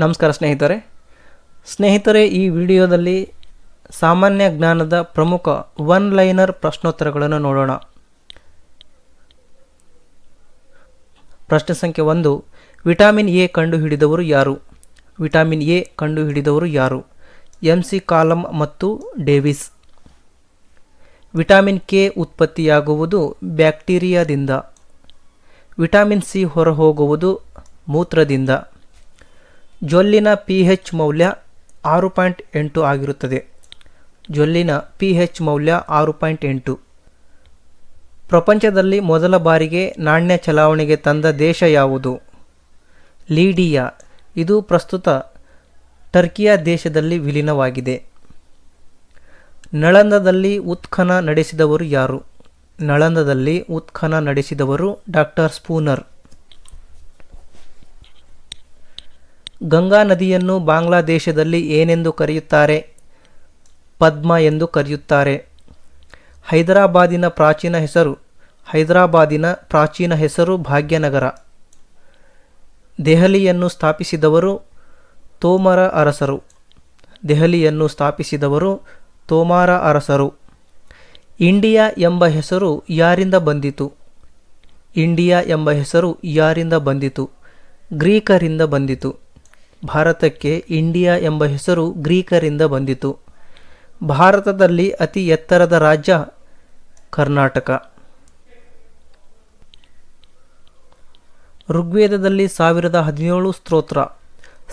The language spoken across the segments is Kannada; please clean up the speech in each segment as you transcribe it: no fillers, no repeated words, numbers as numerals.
ನಮಸ್ಕಾರ ಸ್ನೇಹಿತರೆ, ಈ ವಿಡಿಯೋದಲ್ಲಿ ಸಾಮಾನ್ಯ ಜ್ಞಾನದ ಪ್ರಮುಖ ಒನ್ ಲೈನರ್ ಪ್ರಶ್ನೋತ್ತರಗಳನ್ನು ನೋಡೋಣ. ಪ್ರಶ್ನೆ ಸಂಖ್ಯೆ 1. ವಿಟಮಿನ್ ಎ ಕಂಡುಹಿಡಿದವರು ಯಾರು? ವಿಟಮಿನ್ ಎ ಕಂಡುಹಿಡಿದವರು ಯಾರು? MC ಕಾಲಮ್ ಮತ್ತು ಡೇವಿಸ್. ವಿಟಮಿನ್ ಕೆ ಉತ್ಪತ್ತಿಯಾಗುವುದು ಬ್ಯಾಕ್ಟೀರಿಯಾದಿಂದ. ವಿಟಮಿನ್ ಸಿ ಹೊರಹೋಗುವುದು ಮೂತ್ರದಿಂದ. ಜೊಲ್ಲಿನ pH ಮೌಲ್ಯ 6.8 ಆಗಿರುತ್ತದೆ. ಜೊಲ್ಲಿನ pH ಮೌಲ್ಯ 6.8. ಪ್ರಪಂಚದಲ್ಲಿ ಮೊದಲ ಬಾರಿಗೆ ನಾಣ್ಯ ಚಲಾವಣೆಗೆ ತಂದ ದೇಶ ಯಾವುದು? ಲೀಡಿಯಾ. ಇದು ಪ್ರಸ್ತುತ ಟರ್ಕಿಯ ದೇಶದಲ್ಲಿ ವಿಲೀನವಾಗಿದೆ. ನಳಂದದಲ್ಲಿ ಉತ್ಖನನ ನಡೆಸಿದವರು ಯಾರು? ನಳಂದದಲ್ಲಿ ಉತ್ಖನನ ನಡೆಸಿದವರು ಡಾಕ್ಟರ್ ಸ್ಪೂನರ್. ಗಂಗಾ ನದಿಯನ್ನು ಬಾಂಗ್ಲಾದೇಶದಲ್ಲಿ ಏನೆಂದು ಕರೆಯುತ್ತಾರೆ? ಪದ್ಮ ಎಂದು ಕರೆಯುತ್ತಾರೆ. ಹೈದರಾಬಾದಿನ ಪ್ರಾಚೀನ ಹೆಸರು ಭಾಗ್ಯನಗರ. ದೆಹಲಿಯನ್ನು ಸ್ಥಾಪಿಸಿದವರು ತೋಮರ ಅರಸರು. ದೆಹಲಿಯನ್ನು ಸ್ಥಾಪಿಸಿದವರು ತೋಮಾರ ಅರಸರು. ಇಂಡಿಯಾ ಎಂಬ ಹೆಸರು ಯಾರಿಂದ ಬಂದಿತು? ಇಂಡಿಯಾ ಎಂಬ ಹೆಸರು ಯಾರಿಂದ ಬಂದಿತು? ಗ್ರೀಕರಿಂದ ಬಂದಿತು. ಭಾರತಕ್ಕೆ ಇಂಡಿಯಾ ಎಂಬ ಹೆಸರು ಗ್ರೀಕರಿಂದ ಬಂದಿತು. ಭಾರತದಲ್ಲಿ ಅತಿ ಎತ್ತರದ ರಾಜ್ಯ ಕರ್ನಾಟಕ. ಋಗ್ವೇದದಲ್ಲಿ 1017 ಸ್ತೋತ್ರ,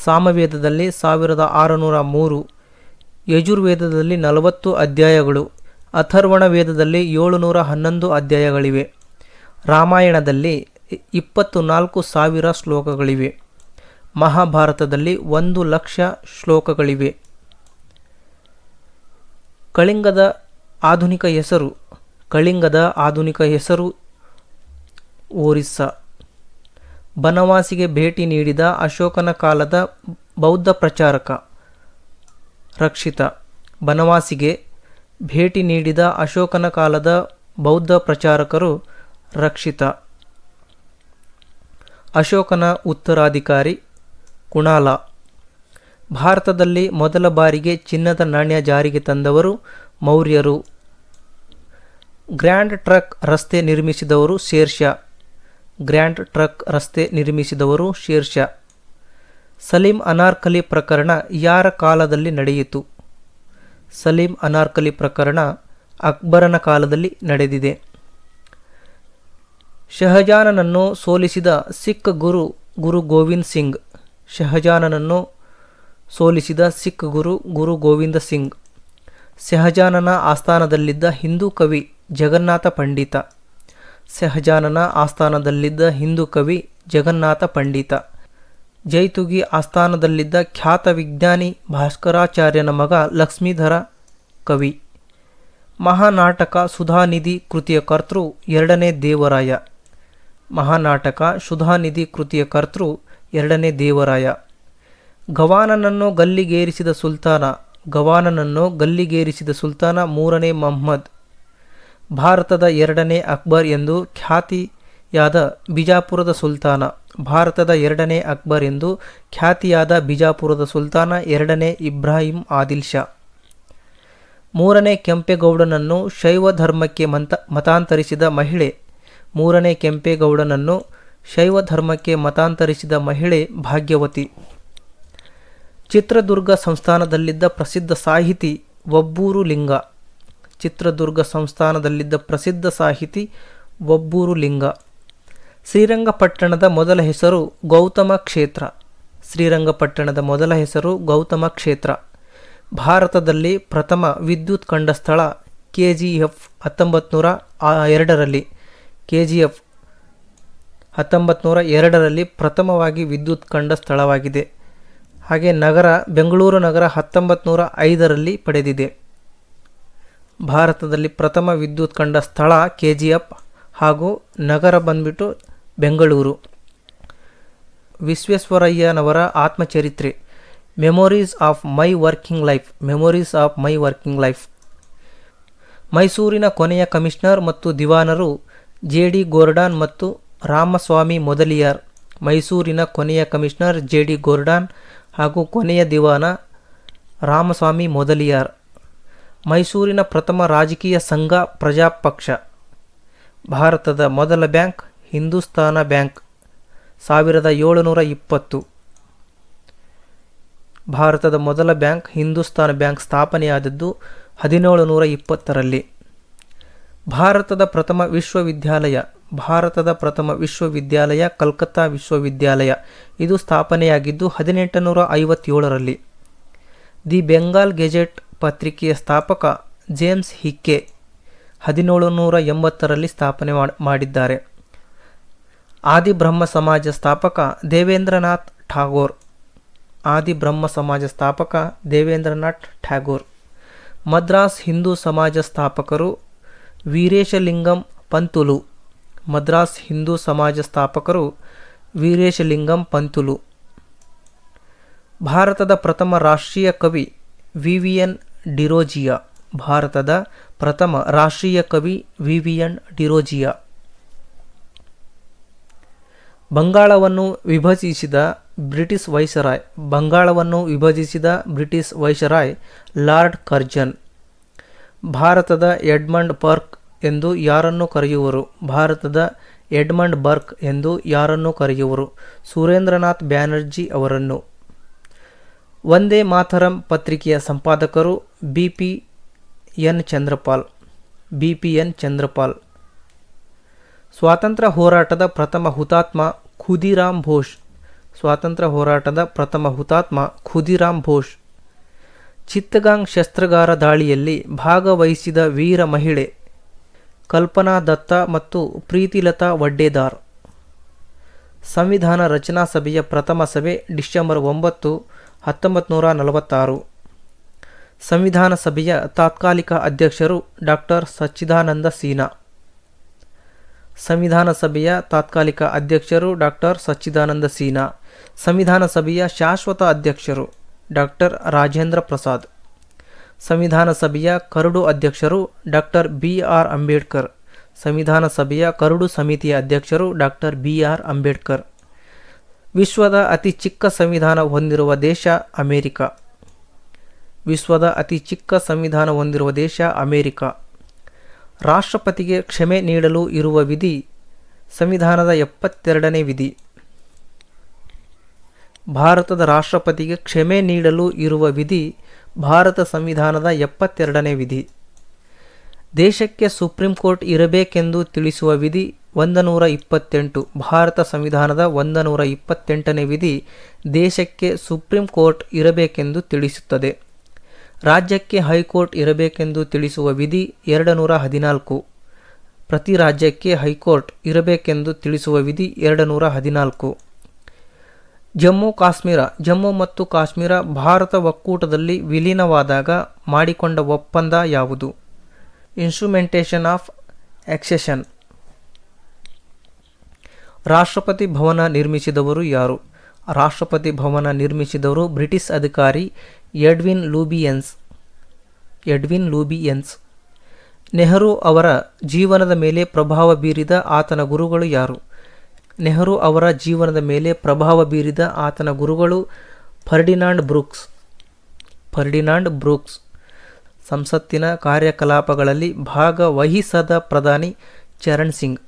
ಸಾಮವೇದದಲ್ಲಿ 1603, ಯಜುರ್ವೇದದಲ್ಲಿ 40 ಅಧ್ಯಾಯಗಳು, ಅಥರ್ವಣ ವೇದದಲ್ಲಿ 711 ಅಧ್ಯಾಯಗಳಿವೆ. ರಾಮಾಯಣದಲ್ಲಿ 24,000 ಶ್ಲೋಕಗಳಿವೆ. ಮಹಾಭಾರತದಲ್ಲಿ 1,00,000 ಶ್ಲೋಕಗಳಿವೆ. ಕಳಿಂಗದ ಆಧುನಿಕ ಹೆಸರು ಒರಿಸ್ಸಾ. ಬನವಾಸಿಗೆ ಭೇಟಿ ನೀಡಿದ ಅಶೋಕನ ಕಾಲದ ಬೌದ್ಧ ಪ್ರಚಾರಕ ರಕ್ಷಿತ. ಬನವಾಸಿಗೆ ಭೇಟಿ ನೀಡಿದ ಅಶೋಕನ ಕಾಲದ ಬೌದ್ಧ ಪ್ರಚಾರಕರು ರಕ್ಷಿತ. ಅಶೋಕನ ಉತ್ತರಾಧಿಕಾರಿ ಕುಣಾಲ. ಭಾರತದಲ್ಲಿ ಮೊದಲ ಬಾರಿಗೆ ಚಿನ್ನದ ನಾಣ್ಯ ಜಾರಿಗೆ ತಂದವರು ಮೌರ್ಯರು. ಗ್ರ್ಯಾಂಡ್ ಟ್ರಕ್ ರಸ್ತೆ ನಿರ್ಮಿಸಿದವರು ಶೇರ್ಷಾ. ಗ್ರ್ಯಾಂಡ್ ಟ್ರಕ್ ರಸ್ತೆ ನಿರ್ಮಿಸಿದವರು ಶೇರ್ಷಾ. ಸಲೀಂ ಅನಾರ್ಕಲಿ ಪ್ರಕರಣ ಯಾರ ಕಾಲದಲ್ಲಿ ನಡೆಯಿತು? ಸಲೀಂ ಅನಾರ್ಕಲಿ ಪ್ರಕರಣ ಅಕ್ಬರನ ಕಾಲದಲ್ಲಿ ನಡೆದಿದೆ. ಶಹಜಾನನನ್ನು ಸೋಲಿಸಿದ ಸಿಖ್ ಗುರು ಗೋವಿಂದ್ ಸಿಂಗ್. ಶಹಜಾನನನ್ನು ಸೋಲಿಸಿದ ಸಿಖ್ ಗುರು ಗೋವಿಂದ ಸಿಂಗ್. ಶಹಜಾನನ ಆಸ್ಥಾನದಲ್ಲಿದ್ದ ಹಿಂದೂ ಕವಿ ಜಗನ್ನಾಥ ಪಂಡಿತ. ಶಹಜಾನನ ಆಸ್ಥಾನದಲ್ಲಿದ್ದ ಹಿಂದೂ ಕವಿ ಜಗನ್ನಾಥ ಪಂಡಿತ. ಜೈತುಗಿ ಆಸ್ಥಾನದಲ್ಲಿದ್ದ ಖ್ಯಾತ ವಿಜ್ಞಾನಿ ಭಾಸ್ಕರಾಚಾರ್ಯನ ಮಗ ಲಕ್ಷ್ಮೀಧರ ಕವಿ. ಮಹಾನಾಟಕ ಸುಧಾನಿಧಿ ಕೃತಿಯ ಕರ್ತೃ 2ನೇ ದೇವರಾಯ. ಮಹಾನಾಟಕ ಸುಧಾನಿಧಿ ಕೃತಿಯ ಕರ್ತೃ 2ನೇ ದೇವರಾಯ. ಗವಾನನನ್ನು ಗಲ್ಲಿಗೇರಿಸಿದ ಸುಲ್ತಾನ 3ನೇ ಮಹಮ್ಮದ್. ಭಾರತದ 2ನೇ ಅಕ್ಬರ್ ಎಂದು ಖ್ಯಾತಿಯಾದ ಬಿಜಾಪುರದ ಸುಲ್ತಾನ. ಭಾರತದ 2ನೇ ಅಕ್ಬರ್ ಎಂದು ಖ್ಯಾತಿಯಾದ ಬಿಜಾಪುರದ ಸುಲ್ತಾನ 2ನೇ ಇಬ್ರಾಹಿಂ ಆದಿಲ್ ಶಾ. 3ನೇ ಕೆಂಪೇಗೌಡನನ್ನು ಶೈವ ಧರ್ಮಕ್ಕೆ ಮತಾಂತರಿಸಿದ ಮಹಿಳೆ. 3ನೇ ಕೆಂಪೇಗೌಡನನ್ನು ಶೈವ ಧರ್ಮಕ್ಕೆ ಮತಾಂತರಿಸಿದ ಮಹಿಳೆ ಭಾಗ್ಯವತಿ. ಚಿತ್ರದುರ್ಗ ಸಂಸ್ಥಾನದಲ್ಲಿದ್ದ ಪ್ರಸಿದ್ಧ ಸಾಹಿತಿ ಒಬ್ಬೂರು ಲಿಂಗ. ಚಿತ್ರದುರ್ಗ ಸಂಸ್ಥಾನದಲ್ಲಿದ್ದ ಪ್ರಸಿದ್ಧ ಸಾಹಿತಿ ಒಬ್ಬೂರು ಲಿಂಗ. ಶ್ರೀರಂಗಪಟ್ಟಣದ ಮೊದಲ ಹೆಸರು ಗೌತಮ ಕ್ಷೇತ್ರ. ಶ್ರೀರಂಗಪಟ್ಟಣದ ಮೊದಲ ಹೆಸರು ಗೌತಮ ಕ್ಷೇತ್ರ. ಭಾರತದಲ್ಲಿ ಪ್ರಥಮ ವಿದ್ಯುತ್ ಕಂಡ ಸ್ಥಳ KGF 1902ರಲ್ಲಿ. KGF 1902ರಲ್ಲಿ ಪ್ರಥಮವಾಗಿ ವಿದ್ಯುತ್ ಕಂಡ ಸ್ಥಳವಾಗಿದೆ. ಹಾಗೆ ಬೆಂಗಳೂರು ನಗರ 1905ರಲ್ಲಿ ಪಡೆದಿದೆ. ಭಾರತದಲ್ಲಿ ಪ್ರಥಮ ವಿದ್ಯುತ್ ಕಂಡ ಸ್ಥಳ KGF ಹಾಗೂ ನಗರ ಬಂದ್ಬಿಟ್ಟು ಬೆಂಗಳೂರು. ವಿಶ್ವೇಶ್ವರಯ್ಯನವರ ಆತ್ಮಚರಿತ್ರೆ memories of my working life. ಮೈಸೂರಿನ ಕೊನೆಯ ಕಮಿಷನರ್ ಮತ್ತು ದಿವಾನರು JD ಗೋರ್ಡಾನ್ ಮತ್ತು ರಾಮಸ್ವಾಮಿ ಮೊದಲಿಯಾರ್. ಮೈಸೂರಿನ ಕೊನೆಯ ಕಮಿಷನರ್ JD ಗೋರ್ಡಾನ್ ಹಾಗೂ ಕೊನೆಯ ದಿವಾನ ರಾಮಸ್ವಾಮಿ ಮೊದಲಿಯಾರ್. ಮೈಸೂರಿನ ಪ್ರಥಮ ರಾಜಕೀಯ ಸಂಘ ಪ್ರಜಾಪಕ್ಷ. ಭಾರತದ ಮೊದಲ ಬ್ಯಾಂಕ್ ಹಿಂದೂಸ್ತಾನ ಬ್ಯಾಂಕ್ 1720. ಭಾರತದ ಮೊದಲ ಬ್ಯಾಂಕ್ ಹಿಂದೂಸ್ತಾನ ಬ್ಯಾಂಕ್ ಸ್ಥಾಪನೆಯಾದದ್ದು 1720ರಲ್ಲಿ. ಭಾರತದ ಪ್ರಥಮ ವಿಶ್ವವಿದ್ಯಾಲಯ ಕಲ್ಕತ್ತಾ ವಿಶ್ವವಿದ್ಯಾಲಯ. ಇದು ಸ್ಥಾಪನೆಯಾಗಿದ್ದು 1857ರಲ್ಲಿ. ದಿ ಬೆಂಗಾಲ್ ಗೆಜೆಟ್ ಪತ್ರಿಕೆಯ ಸ್ಥಾಪಕ ಜೇಮ್ಸ್ ಹಿಕ್ಕೆ 1780ರಲ್ಲಿ ಸ್ಥಾಪನೆ ಮಾಡಿದ್ದಾರೆ. ಆದಿಬ್ರಹ್ಮ ಸಮಾಜ ಸ್ಥಾಪಕ ದೇವೇಂದ್ರನಾಥ್ ಠಾಗೋರ್. ಮದ್ರಾಸ್ ಹಿಂದೂ ಸಮಾಜ ಸ್ಥಾಪಕರು ವೀರೇಶಲಿಂಗಂ ಪಂತುಲು. ಭಾರತದ ಪ್ರಥಮ ರಾಷ್ಟ್ರೀಯ ಕವಿ ವಿವಿಯನ್ ಡಿರೋಜಿಯಾ. ಬಂಗಾಳವನ್ನು ವಿಭಜಿಸಿದ ಬ್ರಿಟಿಷ್ ವೈಸರಾಯ್ ಲಾರ್ಡ್ ಕರ್ಜನ್. ಭಾರತದ ಎಡ್ಮಂಡ್ ಬರ್ಕ್ ಎಂದು ಯಾರನ್ನು ಕರೆಯುವರು? ಸುರೇಂದ್ರನಾಥ್ ಬ್ಯಾನರ್ಜಿ ಅವರನ್ನು. ವಂದೇ ಮಾತರಂ ಪತ್ರಿಕೆಯ ಸಂಪಾದಕರು ಬಿಪಿಎನ್ ಚಂದ್ರಪಾಲ್. ಸ್ವಾತಂತ್ರ್ಯ ಹೋರಾಟದ ಪ್ರಥಮ ಹುತಾತ್ಮ ಖುದಿರಾಮ್ ಬೋಸ್. ಚಿತ್ತಗಾಂಗ್ ಶಸ್ತ್ರಾಗಾರ ದಾಳಿಯಲ್ಲಿ ಭಾಗವಹಿಸಿದ ವೀರ ಮಹಿಳೆ ಕಲ್ಪನಾ ದತ್ತಾ ಮತ್ತು ಪ್ರೀತಿಲತಾ ವಡ್ಡೇದಾರ್. ಸಂವಿಧಾನ ರಚನಾ ಸಭೆಯ ಪ್ರಥಮ ಸಭೆ ಡಿಸೆಂಬರ್ 9, 1946. ಸಂವಿಧಾನ ಸಭೆಯ ತಾತ್ಕಾಲಿಕ ಅಧ್ಯಕ್ಷರು ಡಾಕ್ಟರ್ ಸಚ್ಚಿದಾನಂದ ಸಿನ್ಹಾ. ಸಂವಿಧಾನ ಸಭೆಯ ಶಾಶ್ವತ ಅಧ್ಯಕ್ಷರು ಡಾಕ್ಟರ್ ರಾಜೇಂದ್ರ ಪ್ರಸಾದ್. ಸಂವಿಧಾನ ಸಭೆಯ ಕರಡು ಅಧ್ಯಕ್ಷರು ಡಾಕ್ಟರ್ ಬಿ.ಆರ್. ಅಂಬೇಡ್ಕರ್. ಸಂವಿಧಾನ ಸಭೆಯ ಕರಡು ಸಮಿತಿಯ ಅಧ್ಯಕ್ಷರು ಡಾಕ್ಟರ್ ಬಿ.ಆರ್. ಅಂಬೇಡ್ಕರ್. ವಿಶ್ವದ ಅತಿ ಚಿಕ್ಕ ಸಂವಿಧಾನ ಹೊಂದಿರುವ ದೇಶ ಅಮೆರಿಕ. ರಾಷ್ಟ್ರಪತಿಗೆ ಕ್ಷಮೆ ನೀಡಲು ಇರುವ ವಿಧಿ ಸಂವಿಧಾನದ 72ನೇ ವಿಧಿ. ಭಾರತದ ರಾಷ್ಟ್ರಪತಿಗೆ ಕ್ಷಮೆ ನೀಡಲು ಇರುವ ವಿಧಿ ಭಾರತ ಸಂವಿಧಾನದ 72ನೇ ವಿಧಿ. ದೇಶಕ್ಕೆ ಸುಪ್ರೀಂ ಕೋರ್ಟ್ ಇರಬೇಕೆಂದು ತಿಳಿಸುವ ವಿಧಿ 128. ಭಾರತ ಸಂವಿಧಾನದ 128ನೇ ವಿಧಿ ದೇಶಕ್ಕೆ ಸುಪ್ರೀಂ ಕೋರ್ಟ್ ಇರಬೇಕೆಂದು ತಿಳಿಸುತ್ತದೆ. ರಾಜ್ಯಕ್ಕೆ ಹೈಕೋರ್ಟ್ ಇರಬೇಕೆಂದು ತಿಳಿಸುವ ವಿಧಿ 214. ಪ್ರತಿ ರಾಜ್ಯಕ್ಕೆ ಹೈಕೋರ್ಟ್ ಇರಬೇಕೆಂದು ತಿಳಿಸುವ ವಿಧಿ 214. ಜಮ್ಮು ಮತ್ತು ಕಾಶ್ಮೀರ ಭಾರತ ಒಕ್ಕೂಟದಲ್ಲಿ ವಿಲೀನವಾದಾಗ ಮಾಡಿಕೊಂಡ ಒಪ್ಪಂದ ಯಾವುದು? Instrumentation of accession. Rashtrapati Bhavan ನಿರ್ಮಿಸಿದವರು ಯಾರು? ರಾಷ್ಟ್ರಪತಿ ಭವನ ನಿರ್ಮಿಸಿದವರು ಬ್ರಿಟಿಷ್ ಅಧಿಕಾರಿ ಎಡ್ವಿನ್ ಲೂಬಿಯನ್ಸ್. ನೆಹರು ಅವರ ಜೀವನದ ಮೇಲೆ ಪ್ರಭಾವ ಬೀರಿದ ಆತನ ಗುರುಗಳು ಯಾರು? ನೆಹರು ಅವರ ಜೀವನದ ಮೇಲೆ ಪ್ರಭಾವ ಬೀರಿದ ಆತನ ಗುರುಗಳು ಫರ್ಡಿನಾಂಡ್ ಬ್ರೂಕ್ಸ್. ಸಂಸತ್ತಿನ ಕಾರ್ಯಕಲಾಪಗಳಲ್ಲಿ ಭಾಗವಹಿಸದ ಪ್ರಧಾನಿ ಚರಣ್ ಸಿಂಗ್.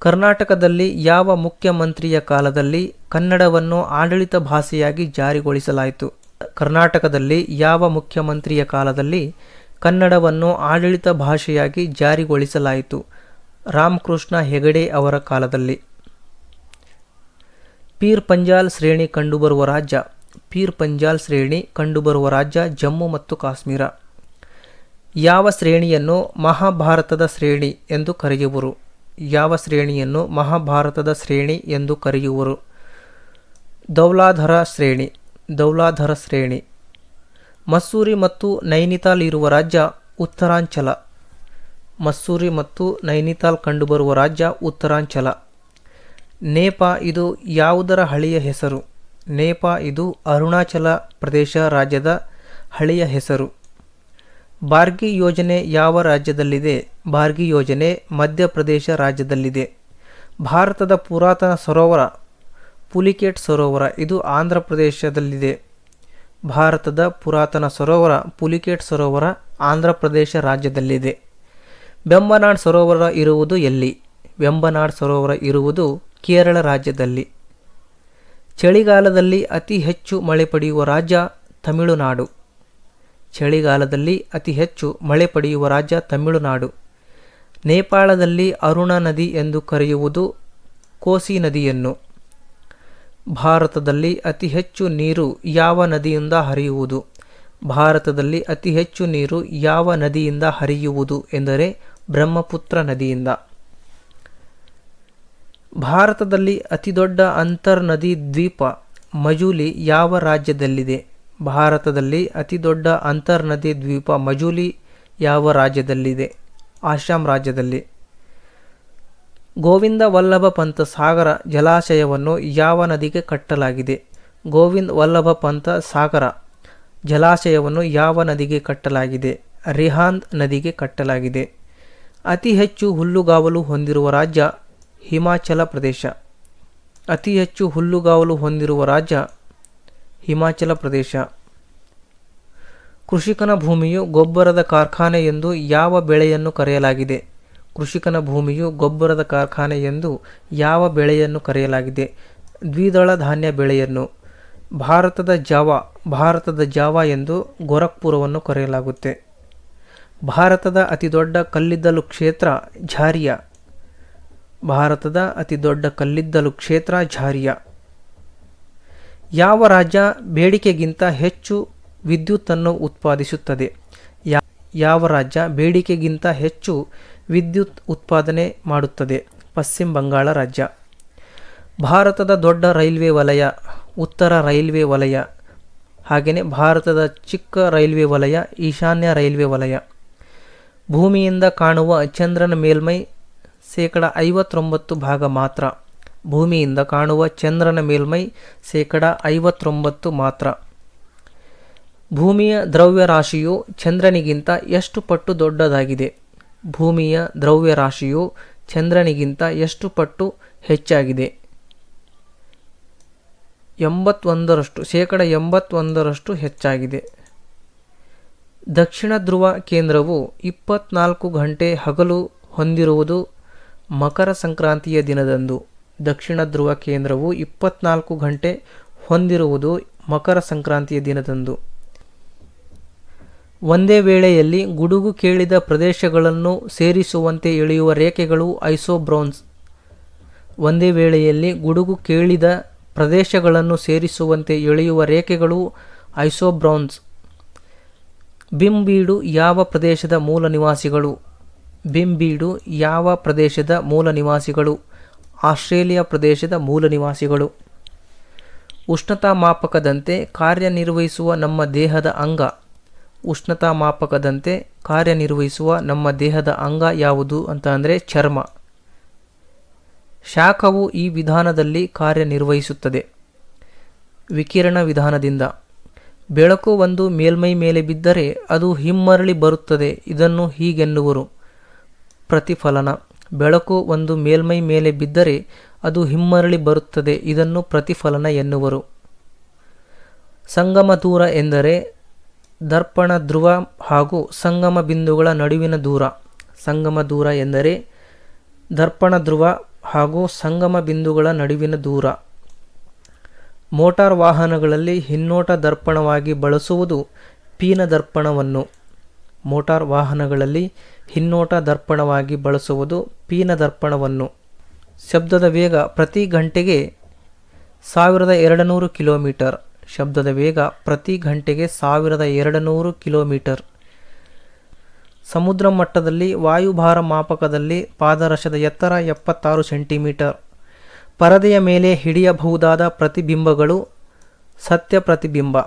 ಕರ್ನಾಟಕದಲ್ಲಿ ಯಾವ ಮುಖ್ಯಮಂತ್ರಿಯ ಕಾಲದಲ್ಲಿ ಕನ್ನಡವನ್ನು ಆಡಳಿತ ಭಾಷೆಯಾಗಿ ಜಾರಿಗೊಳಿಸಲಾಯಿತು? ಕರ್ನಾಟಕದಲ್ಲಿ ಯಾವ ಮುಖ್ಯಮಂತ್ರಿಯ ಕಾಲದಲ್ಲಿ ಕನ್ನಡವನ್ನು ಆಡಳಿತ ಭಾಷೆಯಾಗಿ ಜಾರಿಗೊಳಿಸಲಾಯಿತು? ರಾಮಕೃಷ್ಣ ಹೆಗಡೆ ಅವರ ಕಾಲದಲ್ಲಿ. ಪೀರ್ ಪಂಜಾಲ್ ಶ್ರೇಣಿ ಕಂಡುಬರುವ ರಾಜ್ಯ ಜಮ್ಮು ಮತ್ತು ಕಾಶ್ಮೀರ. ಯಾವ ಶ್ರೇಣಿಯನ್ನು ಮಹಾಭಾರತದ ಶ್ರೇಣಿ ಎಂದು ಕರೆಯುವರು? ದೌಲಾಧರ ಶ್ರೇಣಿ. ಮಸ್ಸೂರಿ ಮತ್ತು ನೈನಿತಾಲ್ ಇರುವ ರಾಜ್ಯ ಉತ್ತರಾಂಚಲ. ಕಂಡುಬರುವ ರಾಜ್ಯ ಉತ್ತರಾಂಚಲ. ನೇಪಾ ಇದು ಯಾವುದರ ಹಳೆಯ ಹೆಸರು? ಇದು ಅರುಣಾಚಲ ಪ್ರದೇಶ ರಾಜ್ಯದ ಹಳೆಯ ಹೆಸರು. ಬಾರ್ಗಿ ಯೋಜನೆ ಯಾವ ರಾಜ್ಯದಲ್ಲಿದೆ? ಬಾರ್ಗಿ ಯೋಜನೆ ಮಧ್ಯಪ್ರದೇಶ ರಾಜ್ಯದಲ್ಲಿದೆ. ಭಾರತದ ಪುಲಿಕೇಟ್ ಸರೋವರ, ಇದು ಆಂಧ್ರ ಪ್ರದೇಶದಲ್ಲಿದೆ. ಭಾರತದ ಪುರಾತನ ಸರೋವರ ಪುಲಿಕೇಟ್ ಸರೋವರ ಆಂಧ್ರ ಪ್ರದೇಶ ರಾಜ್ಯದಲ್ಲಿದೆ. ವೆಂಬನಾಡ್ ಸರೋವರ ಇರುವುದು ಎಲ್ಲಿ? ವೆಂಬನಾಡ್ ಸರೋವರ ಇರುವುದು ಕೇರಳ ರಾಜ್ಯದಲ್ಲಿ. ಚಳಿಗಾಲದಲ್ಲಿ ಅತಿ ಹೆಚ್ಚು ಮಳೆ ಪಡೆಯುವ ರಾಜ್ಯ ತಮಿಳುನಾಡು. ಚಳಿಗಾಲದಲ್ಲಿ ಅತಿ ಹೆಚ್ಚು ಮಳೆ ಪಡೆಯುವ ರಾಜ್ಯ ತಮಿಳುನಾಡು. ನೇಪಾಳದಲ್ಲಿ ಅರುಣಾ ನದಿ ಎಂದು ಕರೆಯುವುದು ಕೋಸಿ ನದಿಯನ್ನು. ಭಾರತದಲ್ಲಿ ಅತಿ ಹೆಚ್ಚು ನೀರು ಯಾವ ನದಿಯಿಂದ ಹರಿಯುವುದು? ಭಾರತದಲ್ಲಿ ಅತಿ ಹೆಚ್ಚು ನೀರು ಯಾವ ನದಿಯಿಂದ ಹರಿಯುವುದು ಎಂದರೆ ಬ್ರಹ್ಮಪುತ್ರ ನದಿಯಿಂದ. ಭಾರತದಲ್ಲಿ ಅತಿದೊಡ್ಡ ಅಂತರ್ನದಿ ದ್ವೀಪ ಮಜುಲಿ ಯಾವ ರಾಜ್ಯದಲ್ಲಿದೆ? ಭಾರತದಲ್ಲಿ ಅತಿದೊಡ್ಡ ಅಂತರ್ನದಿ ದ್ವೀಪ ಮಜುಲಿ ಯಾವ ರಾಜ್ಯದಲ್ಲಿದೆ? ಅಸ್ಸಾಂ ರಾಜ್ಯದಲ್ಲಿ. ಗೋವಿಂದ ವಲ್ಲಭ ಪಂತ ಸಾಗರ ಜಲಾಶಯವನ್ನು ಯಾವ ನದಿಗೆ ಕಟ್ಟಲಾಗಿದೆ? ಗೋವಿಂದ ವಲ್ಲಭ ಪಂತ ಸಾಗರ ಜಲಾಶಯವನ್ನು ಯಾವ ನದಿಗೆ ಕಟ್ಟಲಾಗಿದೆ? ರಿಹಾಂದ್ ನದಿಗೆ ಕಟ್ಟಲಾಗಿದೆ. ಅತಿ ಹೆಚ್ಚು ಹುಲ್ಲುಗಾವಲು ಹೊಂದಿರುವ ರಾಜ್ಯ ಹಿಮಾಚಲ ಪ್ರದೇಶ. ಅತಿ ಹೆಚ್ಚು ಹುಲ್ಲುಗಾವಲು ಹೊಂದಿರುವ ರಾಜ್ಯ ಹಿಮಾಚಲ ಪ್ರದೇಶ. ಕೃಷಿಕನ ಭೂಮಿಯು ಗೊಬ್ಬರದ ಕಾರ್ಖಾನೆ ಎಂದು ಯಾವ ಬೆಳೆಯನ್ನು ಕರೆಯಲಾಗಿದೆ? ಕೃಷಿಕನ ಭೂಮಿಯು ಗೊಬ್ಬರದ ಕಾರ್ಖಾನೆ ಎಂದು ಯಾವ ಬೆಳೆಯನ್ನು ಕರೆಯಲಾಗಿದೆ? ದ್ವಿದಳ ಧಾನ್ಯ ಬೆಳೆಯನ್ನು. ಭಾರತದ ಜಾವ ಎಂದು ಗೋರಖ್ಪುರವನ್ನು ಕರೆಯಲಾಗುತ್ತೆ. ಭಾರತದ ಅತಿದೊಡ್ಡ ಕಲ್ಲಿದ್ದಲು ಕ್ಷೇತ್ರ ಝಾರಿಯಾ. ಭಾರತದ ಅತಿದೊಡ್ಡ ಕಲ್ಲಿದ್ದಲು ಕ್ಷೇತ್ರ ಝಾರಿಯಾ. ಯಾವ ರಾಜ್ಯ ಬೇಡಿಕೆಗಿಂತ ಹೆಚ್ಚು ವಿದ್ಯುತ್ತನ್ನು ಉತ್ಪಾದಿಸುತ್ತದೆ? ಯಾವ ರಾಜ್ಯ ಬೇಡಿಕೆಗಿಂತ ಹೆಚ್ಚು ವಿದ್ಯುತ್ ಉತ್ಪಾದನೆ ಮಾಡುತ್ತದೆ? ಪಶ್ಚಿಮ ಬಂಗಾಳ ರಾಜ್ಯ. ಭಾರತದ ದೊಡ್ಡ ರೈಲ್ವೆ ವಲಯ ಉತ್ತರ ರೈಲ್ವೆ ವಲಯ. ಹಾಗೆಯೇ ಭಾರತದ ಚಿಕ್ಕ ರೈಲ್ವೆ ವಲಯ ಈಶಾನ್ಯ ರೈಲ್ವೆ ವಲಯ. ಭೂಮಿಯಿಂದ ಕಾಣುವ ಚಂದ್ರನ ಮೇಲ್ಮೈ 59% ಮಾತ್ರ. ಭೂಮಿಯಿಂದ ಕಾಣುವ ಚಂದ್ರನ ಮೇಲ್ಮೈ 59% ಮಾತ್ರ. ಭೂಮಿಯ ದ್ರವ್ಯರಾಶಿಯು ಚಂದ್ರನಿಗಿಂತ ಎಷ್ಟು ಪಟ್ಟು ದೊಡ್ಡದಾಗಿದೆ? ಭೂಮಿಯ ದ್ರವ್ಯರಾಶಿಯು ಚಂದ್ರನಿಗಿಂತ ಎಷ್ಟು ಪಟ್ಟು ಹೆಚ್ಚಾಗಿದೆ? 81% ಹೆಚ್ಚಾಗಿದೆ. ದಕ್ಷಿಣ ಧ್ರುವ ಕೇಂದ್ರವು 24 ಗಂಟೆ ಹಗಲು ಹೊಂದಿರುವುದು ಮಕರ ಸಂಕ್ರಾಂತಿಯ ದಿನದಂದು. ದಕ್ಷಿಣ ಧ್ರುವ ಕೇಂದ್ರವು 24 ಗಂಟೆ ಹೊಂದಿರುವುದು ಮಕರ ಸಂಕ್ರಾಂತಿಯ ದಿನದಂದು. ಒಂದೇ ವೇಳೆಯಲ್ಲಿ ಗುಡುಗು ಕೇಳಿದ ಪ್ರದೇಶಗಳನ್ನು ಸೇರಿಸುವಂತೆ ಎಳೆಯುವ ರೇಖೆಗಳು ಐಸೋಬ್ರೋನ್ಸ್. ಒಂದೇ ವೇಳೆಯಲ್ಲಿ ಗುಡುಗು ಕೇಳಿದ ಪ್ರದೇಶಗಳನ್ನು ಸೇರಿಸುವಂತೆ ಎಳೆಯುವ ರೇಖೆಗಳು ಐಸೋಬ್ರೋನ್ಸ್. ಬಿಂಬೀಡು ಯಾವ ಪ್ರದೇಶದ ಮೂಲ ನಿವಾಸಿಗಳು? ಬಿಂಬೀಡು ಯಾವ ಪ್ರದೇಶದ ಮೂಲ ನಿವಾಸಿಗಳು? ಆಸ್ಟ್ರೇಲಿಯಾ ಪ್ರದೇಶದ ಮೂಲ ನಿವಾಸಿಗಳು. ಉಷ್ಣತಾ ಮಾಪಕದಂತೆ ಕಾರ್ಯನಿರ್ವಹಿಸುವ ನಮ್ಮ ದೇಹದ ಅಂಗ. ಉಷ್ಣತಾ ಮಾಪಕದಂತೆ ಕಾರ್ಯನಿರ್ವಹಿಸುವ ನಮ್ಮ ದೇಹದ ಅಂಗ ಯಾವುದು ಅಂತ ಅಂದರೆ ಚರ್ಮ. ಶಾಖವು ಈ ವಿಧಾನದಲ್ಲಿ ಕಾರ್ಯನಿರ್ವಹಿಸುತ್ತದೆ. ವಿಕಿರಣ ವಿಧಾನದಿಂದ. ಬೆಳಕು ಒಂದು ಮೇಲ್ಮೈ ಮೇಲೆ ಬಿದ್ದರೆ ಅದು ಹಿಮ್ಮರಳಿ ಬರುತ್ತದೆ. ಇದನ್ನು ಹೀಗೆನ್ನುವರು ಪ್ರತಿಫಲನ. ಬೆಳಕು ಒಂದು ಮೇಲ್ಮೈ ಮೇಲೆ ಬಿದ್ದರೆ ಅದು ಹಿಮ್ಮರಳಿ ಬರುತ್ತದೆ. ಇದನ್ನು ಪ್ರತಿಫಲನ ಎನ್ನುವರು. ಸಂಗಮ ದೂರ ಎಂದರೆ ದರ್ಪಣ ಧ್ರುವ ಹಾಗೂ ಸಂಗಮ ಬಿಂದುಗಳ ನಡುವಿನ ದೂರ. ಸಂಗಮ ದೂರ ಎಂದರೆ ದರ್ಪಣ ಧ್ರುವ ಹಾಗೂ ಸಂಗಮ ಬಿಂದುಗಳ ನಡುವಿನ ದೂರ. ಮೋಟಾರ್ ವಾಹನಗಳಲ್ಲಿ ಹಿನ್ನೋಟ ದರ್ಪಣವಾಗಿ ಬಳಸುವುದು ಪೀನದರ್ಪಣವನ್ನು. ಮೋಟಾರ್ ವಾಹನಗಳಲ್ಲಿ ಹಿನ್ನೋಟ ದರ್ಪಣವಾಗಿ ಬಳಸುವುದು ಪೀನದರ್ಪಣವನ್ನು. ಶಬ್ದದ ವೇಗ ಪ್ರತಿ ಗಂಟೆಗೆ 1200 ಕಿಲೋಮೀಟರ್. ಶಬ್ದದ ವೇಗ ಪ್ರತಿ ಗಂಟೆಗೆ 1200 ಕಿಲೋಮೀಟರ್. ಸಮುದ್ರ ಮಟ್ಟದಲ್ಲಿ ವಾಯುಭಾರ ಮಾಪಕದಲ್ಲಿ ಪಾದರಸದ ಎತ್ತರ 76 ಸೆಂಟಿಮೀಟರ್. ಪರದೆಯ ಮೇಲೆ ಹಿಡಿಯಬಹುದಾದ ಪ್ರತಿಬಿಂಬಗಳು ಸತ್ಯ ಪ್ರತಿಬಿಂಬ.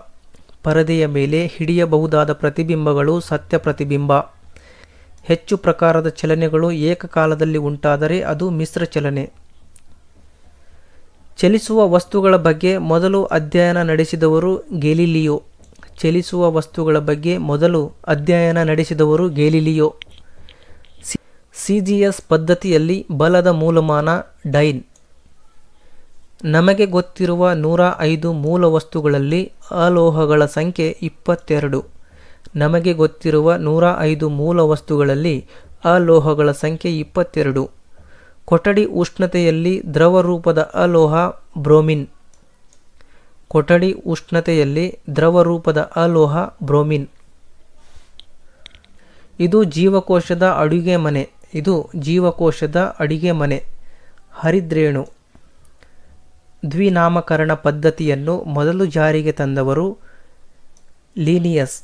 ಪರದೆಯ ಮೇಲೆ ಹಿಡಿಯಬಹುದಾದ ಪ್ರತಿಬಿಂಬಗಳು ಸತ್ಯ ಪ್ರತಿಬಿಂಬ. ಹೆಚ್ಚು ಪ್ರಕಾರದ ಚಲನೆಗಳು ಏಕಕಾಲದಲ್ಲಿ ಉಂಟಾದರೆ ಅದು ಮಿಶ್ರ ಚಲನೆ. ಚಲಿಸುವ ವಸ್ತುಗಳ ಬಗ್ಗೆ ಮೊದಲು ಅಧ್ಯಯನ ನಡೆಸಿದವರು ಗೆಲಿಲಿಯೋ. ಚಲಿಸುವ ವಸ್ತುಗಳ ಬಗ್ಗೆ ಮೊದಲು ಅಧ್ಯಯನ ನಡೆಸಿದವರು ಗೆಲಿಲಿಯೋ. CGS ಪದ್ಧತಿಯಲ್ಲಿ ಬಲದ ಮೂಲಮಾನ ಡೈನ್. ನಮಗೆ ಗೊತ್ತಿರುವ 105 ಮೂಲ ವಸ್ತುಗಳಲ್ಲಿ ಅಲೋಹಗಳ ಸಂಖ್ಯೆ 22. ನಮಗೆ ಗೊತ್ತಿರುವ 105 ಮೂಲ ವಸ್ತುಗಳಲ್ಲಿ ಅಲೋಹಗಳ ಸಂಖ್ಯೆ 22. ಕೊಠಡಿ ಉಷ್ಣತೆಯಲ್ಲಿ ದ್ರವ ರೂಪದ ಅಲೋಹ ಬ್ರೋಮಿನ್. ಕೊಠಡಿ ಉಷ್ಣತೆಯಲ್ಲಿ ದ್ರವ ರೂಪದ ಅಲೋಹ ಬ್ರೋಮಿನ್. ಇದು ಜೀವಕೋಶದ ಅಡುಗೆ ಮನೆ. ಇದು ಜೀವಕೋಶದ ಅಡಿಗೆ ಮನೆ. ಹರಿದ್ರೇಣು. ದ್ವಿನಾಮಕರಣ ಪದ್ಧತಿಯನ್ನು ಮೊದಲು ಜಾರಿಗೆ ತಂದವರು ಲೀನಿಯಸ್.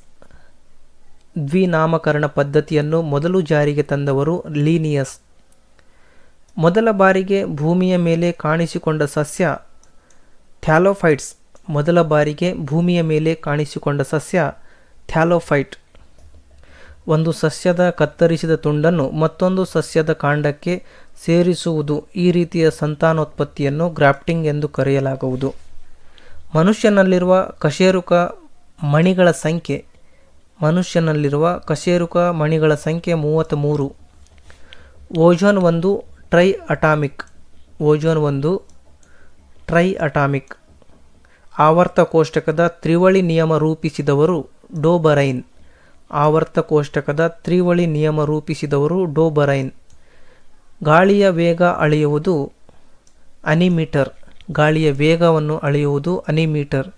ದ್ವಿನಾಮಕರಣ ಪದ್ಧತಿಯನ್ನು ಮೊದಲು ಜಾರಿಗೆ ತಂದವರು ಲೀನಿಯಸ್. ಮೊದಲ ಬಾರಿಗೆ ಭೂಮಿಯ ಮೇಲೆ ಕಾಣಿಸಿಕೊಂಡ ಸಸ್ಯ ಥ್ಯಾಲೋಫೈಟ್ಸ್. ಮೊದಲ ಬಾರಿಗೆ ಭೂಮಿಯ ಮೇಲೆ ಕಾಣಿಸಿಕೊಂಡ ಸಸ್ಯ ಥ್ಯಾಲೋಫೈಟ್. ಒಂದು ಸಸ್ಯದ ಕತ್ತರಿಸಿದ ತುಂಡನ್ನು ಮತ್ತೊಂದು ಸಸ್ಯದ ಕಾಂಡಕ್ಕೆ ಸೇರಿಸುವುದು. ಈ ರೀತಿಯ ಸಂತಾನೋತ್ಪತ್ತಿಯನ್ನು ಗ್ರಾಫ್ಟಿಂಗ್ ಎಂದು ಕರೆಯಲಾಗುವುದು. ಮನುಷ್ಯನಲ್ಲಿರುವ ಕಶೇರುಕ ಮಣಿಗಳ ಸಂಖ್ಯೆ. ಮನುಷ್ಯನಲ್ಲಿರುವ ಕಶೇರುಕ ಮಣಿಗಳ ಸಂಖ್ಯೆ 33. ಓಝೋನ್ ಒಂದು ಟ್ರೈ ಅಟಾಮಿಕ್. ಓಝೋನ್ ಒಂದು ಟ್ರೈ ಅಟಾಮಿಕ್. ಆವರ್ತ ಕೋಷ್ಟಕದ ತ್ರಿವಳಿ ನಿಯಮ ರೂಪಿಸಿದವರು ಡೋಬರೈನ್. ಆವರ್ತ ಕೋಷ್ಟಕದ ತ್ರಿವಳಿ ನಿಯಮ ರೂಪಿಸಿದವರು ಡೋಬರೈನ್. ಗಾಳಿಯ ವೇಗ ಅಳೆಯುವುದು ಅನಿಮೀಟರ್. ಗಾಳಿಯ ವೇಗವನ್ನು ಅಳೆಯುವುದು ಅನಿಮೀಟರ್.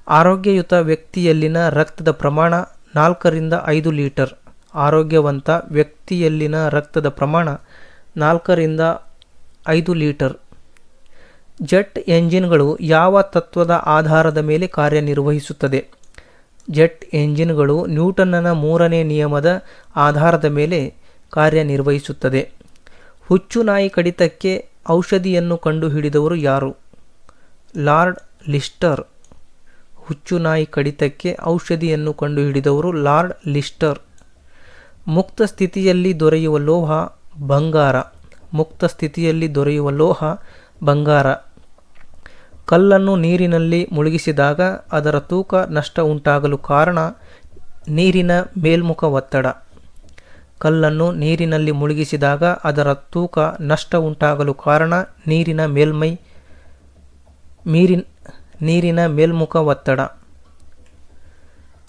ಆರೋಗ್ಯಯುತ ವ್ಯಕ್ತಿಯಲ್ಲಿನ ರಕ್ತದ ಪ್ರಮಾಣ 4 ರಿಂದ 5 ಲೀಟರ್. ಆರೋಗ್ಯವಂತ ವ್ಯಕ್ತಿಯಲ್ಲಿನ ರಕ್ತದ ಪ್ರಮಾಣ 4 ರಿಂದ 5 ಲೀಟರ್. ಜೆಟ್ ಎಂಜಿನ್ಗಳು ಯಾವ ತತ್ವದ ಆಧಾರದ ಮೇಲೆ ಕಾರ್ಯನಿರ್ವಹಿಸುತ್ತದೆ? ಜೆಟ್ ಎಂಜಿನ್ಗಳು ನ್ಯೂಟನ್ನನ 3ನೇ ನಿಯಮದ ಆಧಾರದ ಮೇಲೆ ಕಾರ್ಯನಿರ್ವಹಿಸುತ್ತದೆ. ಹುಚ್ಚುನಾಯಿ ಕಡಿತಕ್ಕೆ ಔಷಧಿಯನ್ನು ಕಂಡುಹಿಡಿದವರು ಯಾರು? ಲಾರ್ಡ್ ಲಿಸ್ಟರ್. ಹುಚ್ಚುನಾಯಿ ಕಡಿತಕ್ಕೆ ಔಷಧಿಯನ್ನು ಕಂಡುಹಿಡಿದವರು ಲಾರ್ಡ್ ಲಿಸ್ಟರ್. ಮುಕ್ತ ಸ್ಥಿತಿಯಲ್ಲಿ ದೊರೆಯುವ ಲೋಹ ಬಂಗಾರ. ಮುಕ್ತ ಸ್ಥಿತಿಯಲ್ಲಿ ದೊರೆಯುವ ಲೋಹ ಬಂಗಾರ. ಕಲ್ಲನ್ನು ನೀರಿನಲ್ಲಿ ಮುಳುಗಿಸಿದಾಗ ಅದರ ತೂಕ ನಷ್ಟ ಉಂಟಾಗಲು ಕಾರಣ ನೀರಿನ ಮೇಲ್ಮುಖ ಒತ್ತಡ. ಕಲ್ಲನ್ನು ನೀರಿನಲ್ಲಿ ಮುಳುಗಿಸಿದಾಗ ಅದರ ತೂಕ ನಷ್ಟ ಉಂಟಾಗಲು ಕಾರಣ ನೀರಿನ ಮೇಲ್ಮುಖ ಒತ್ತಡ.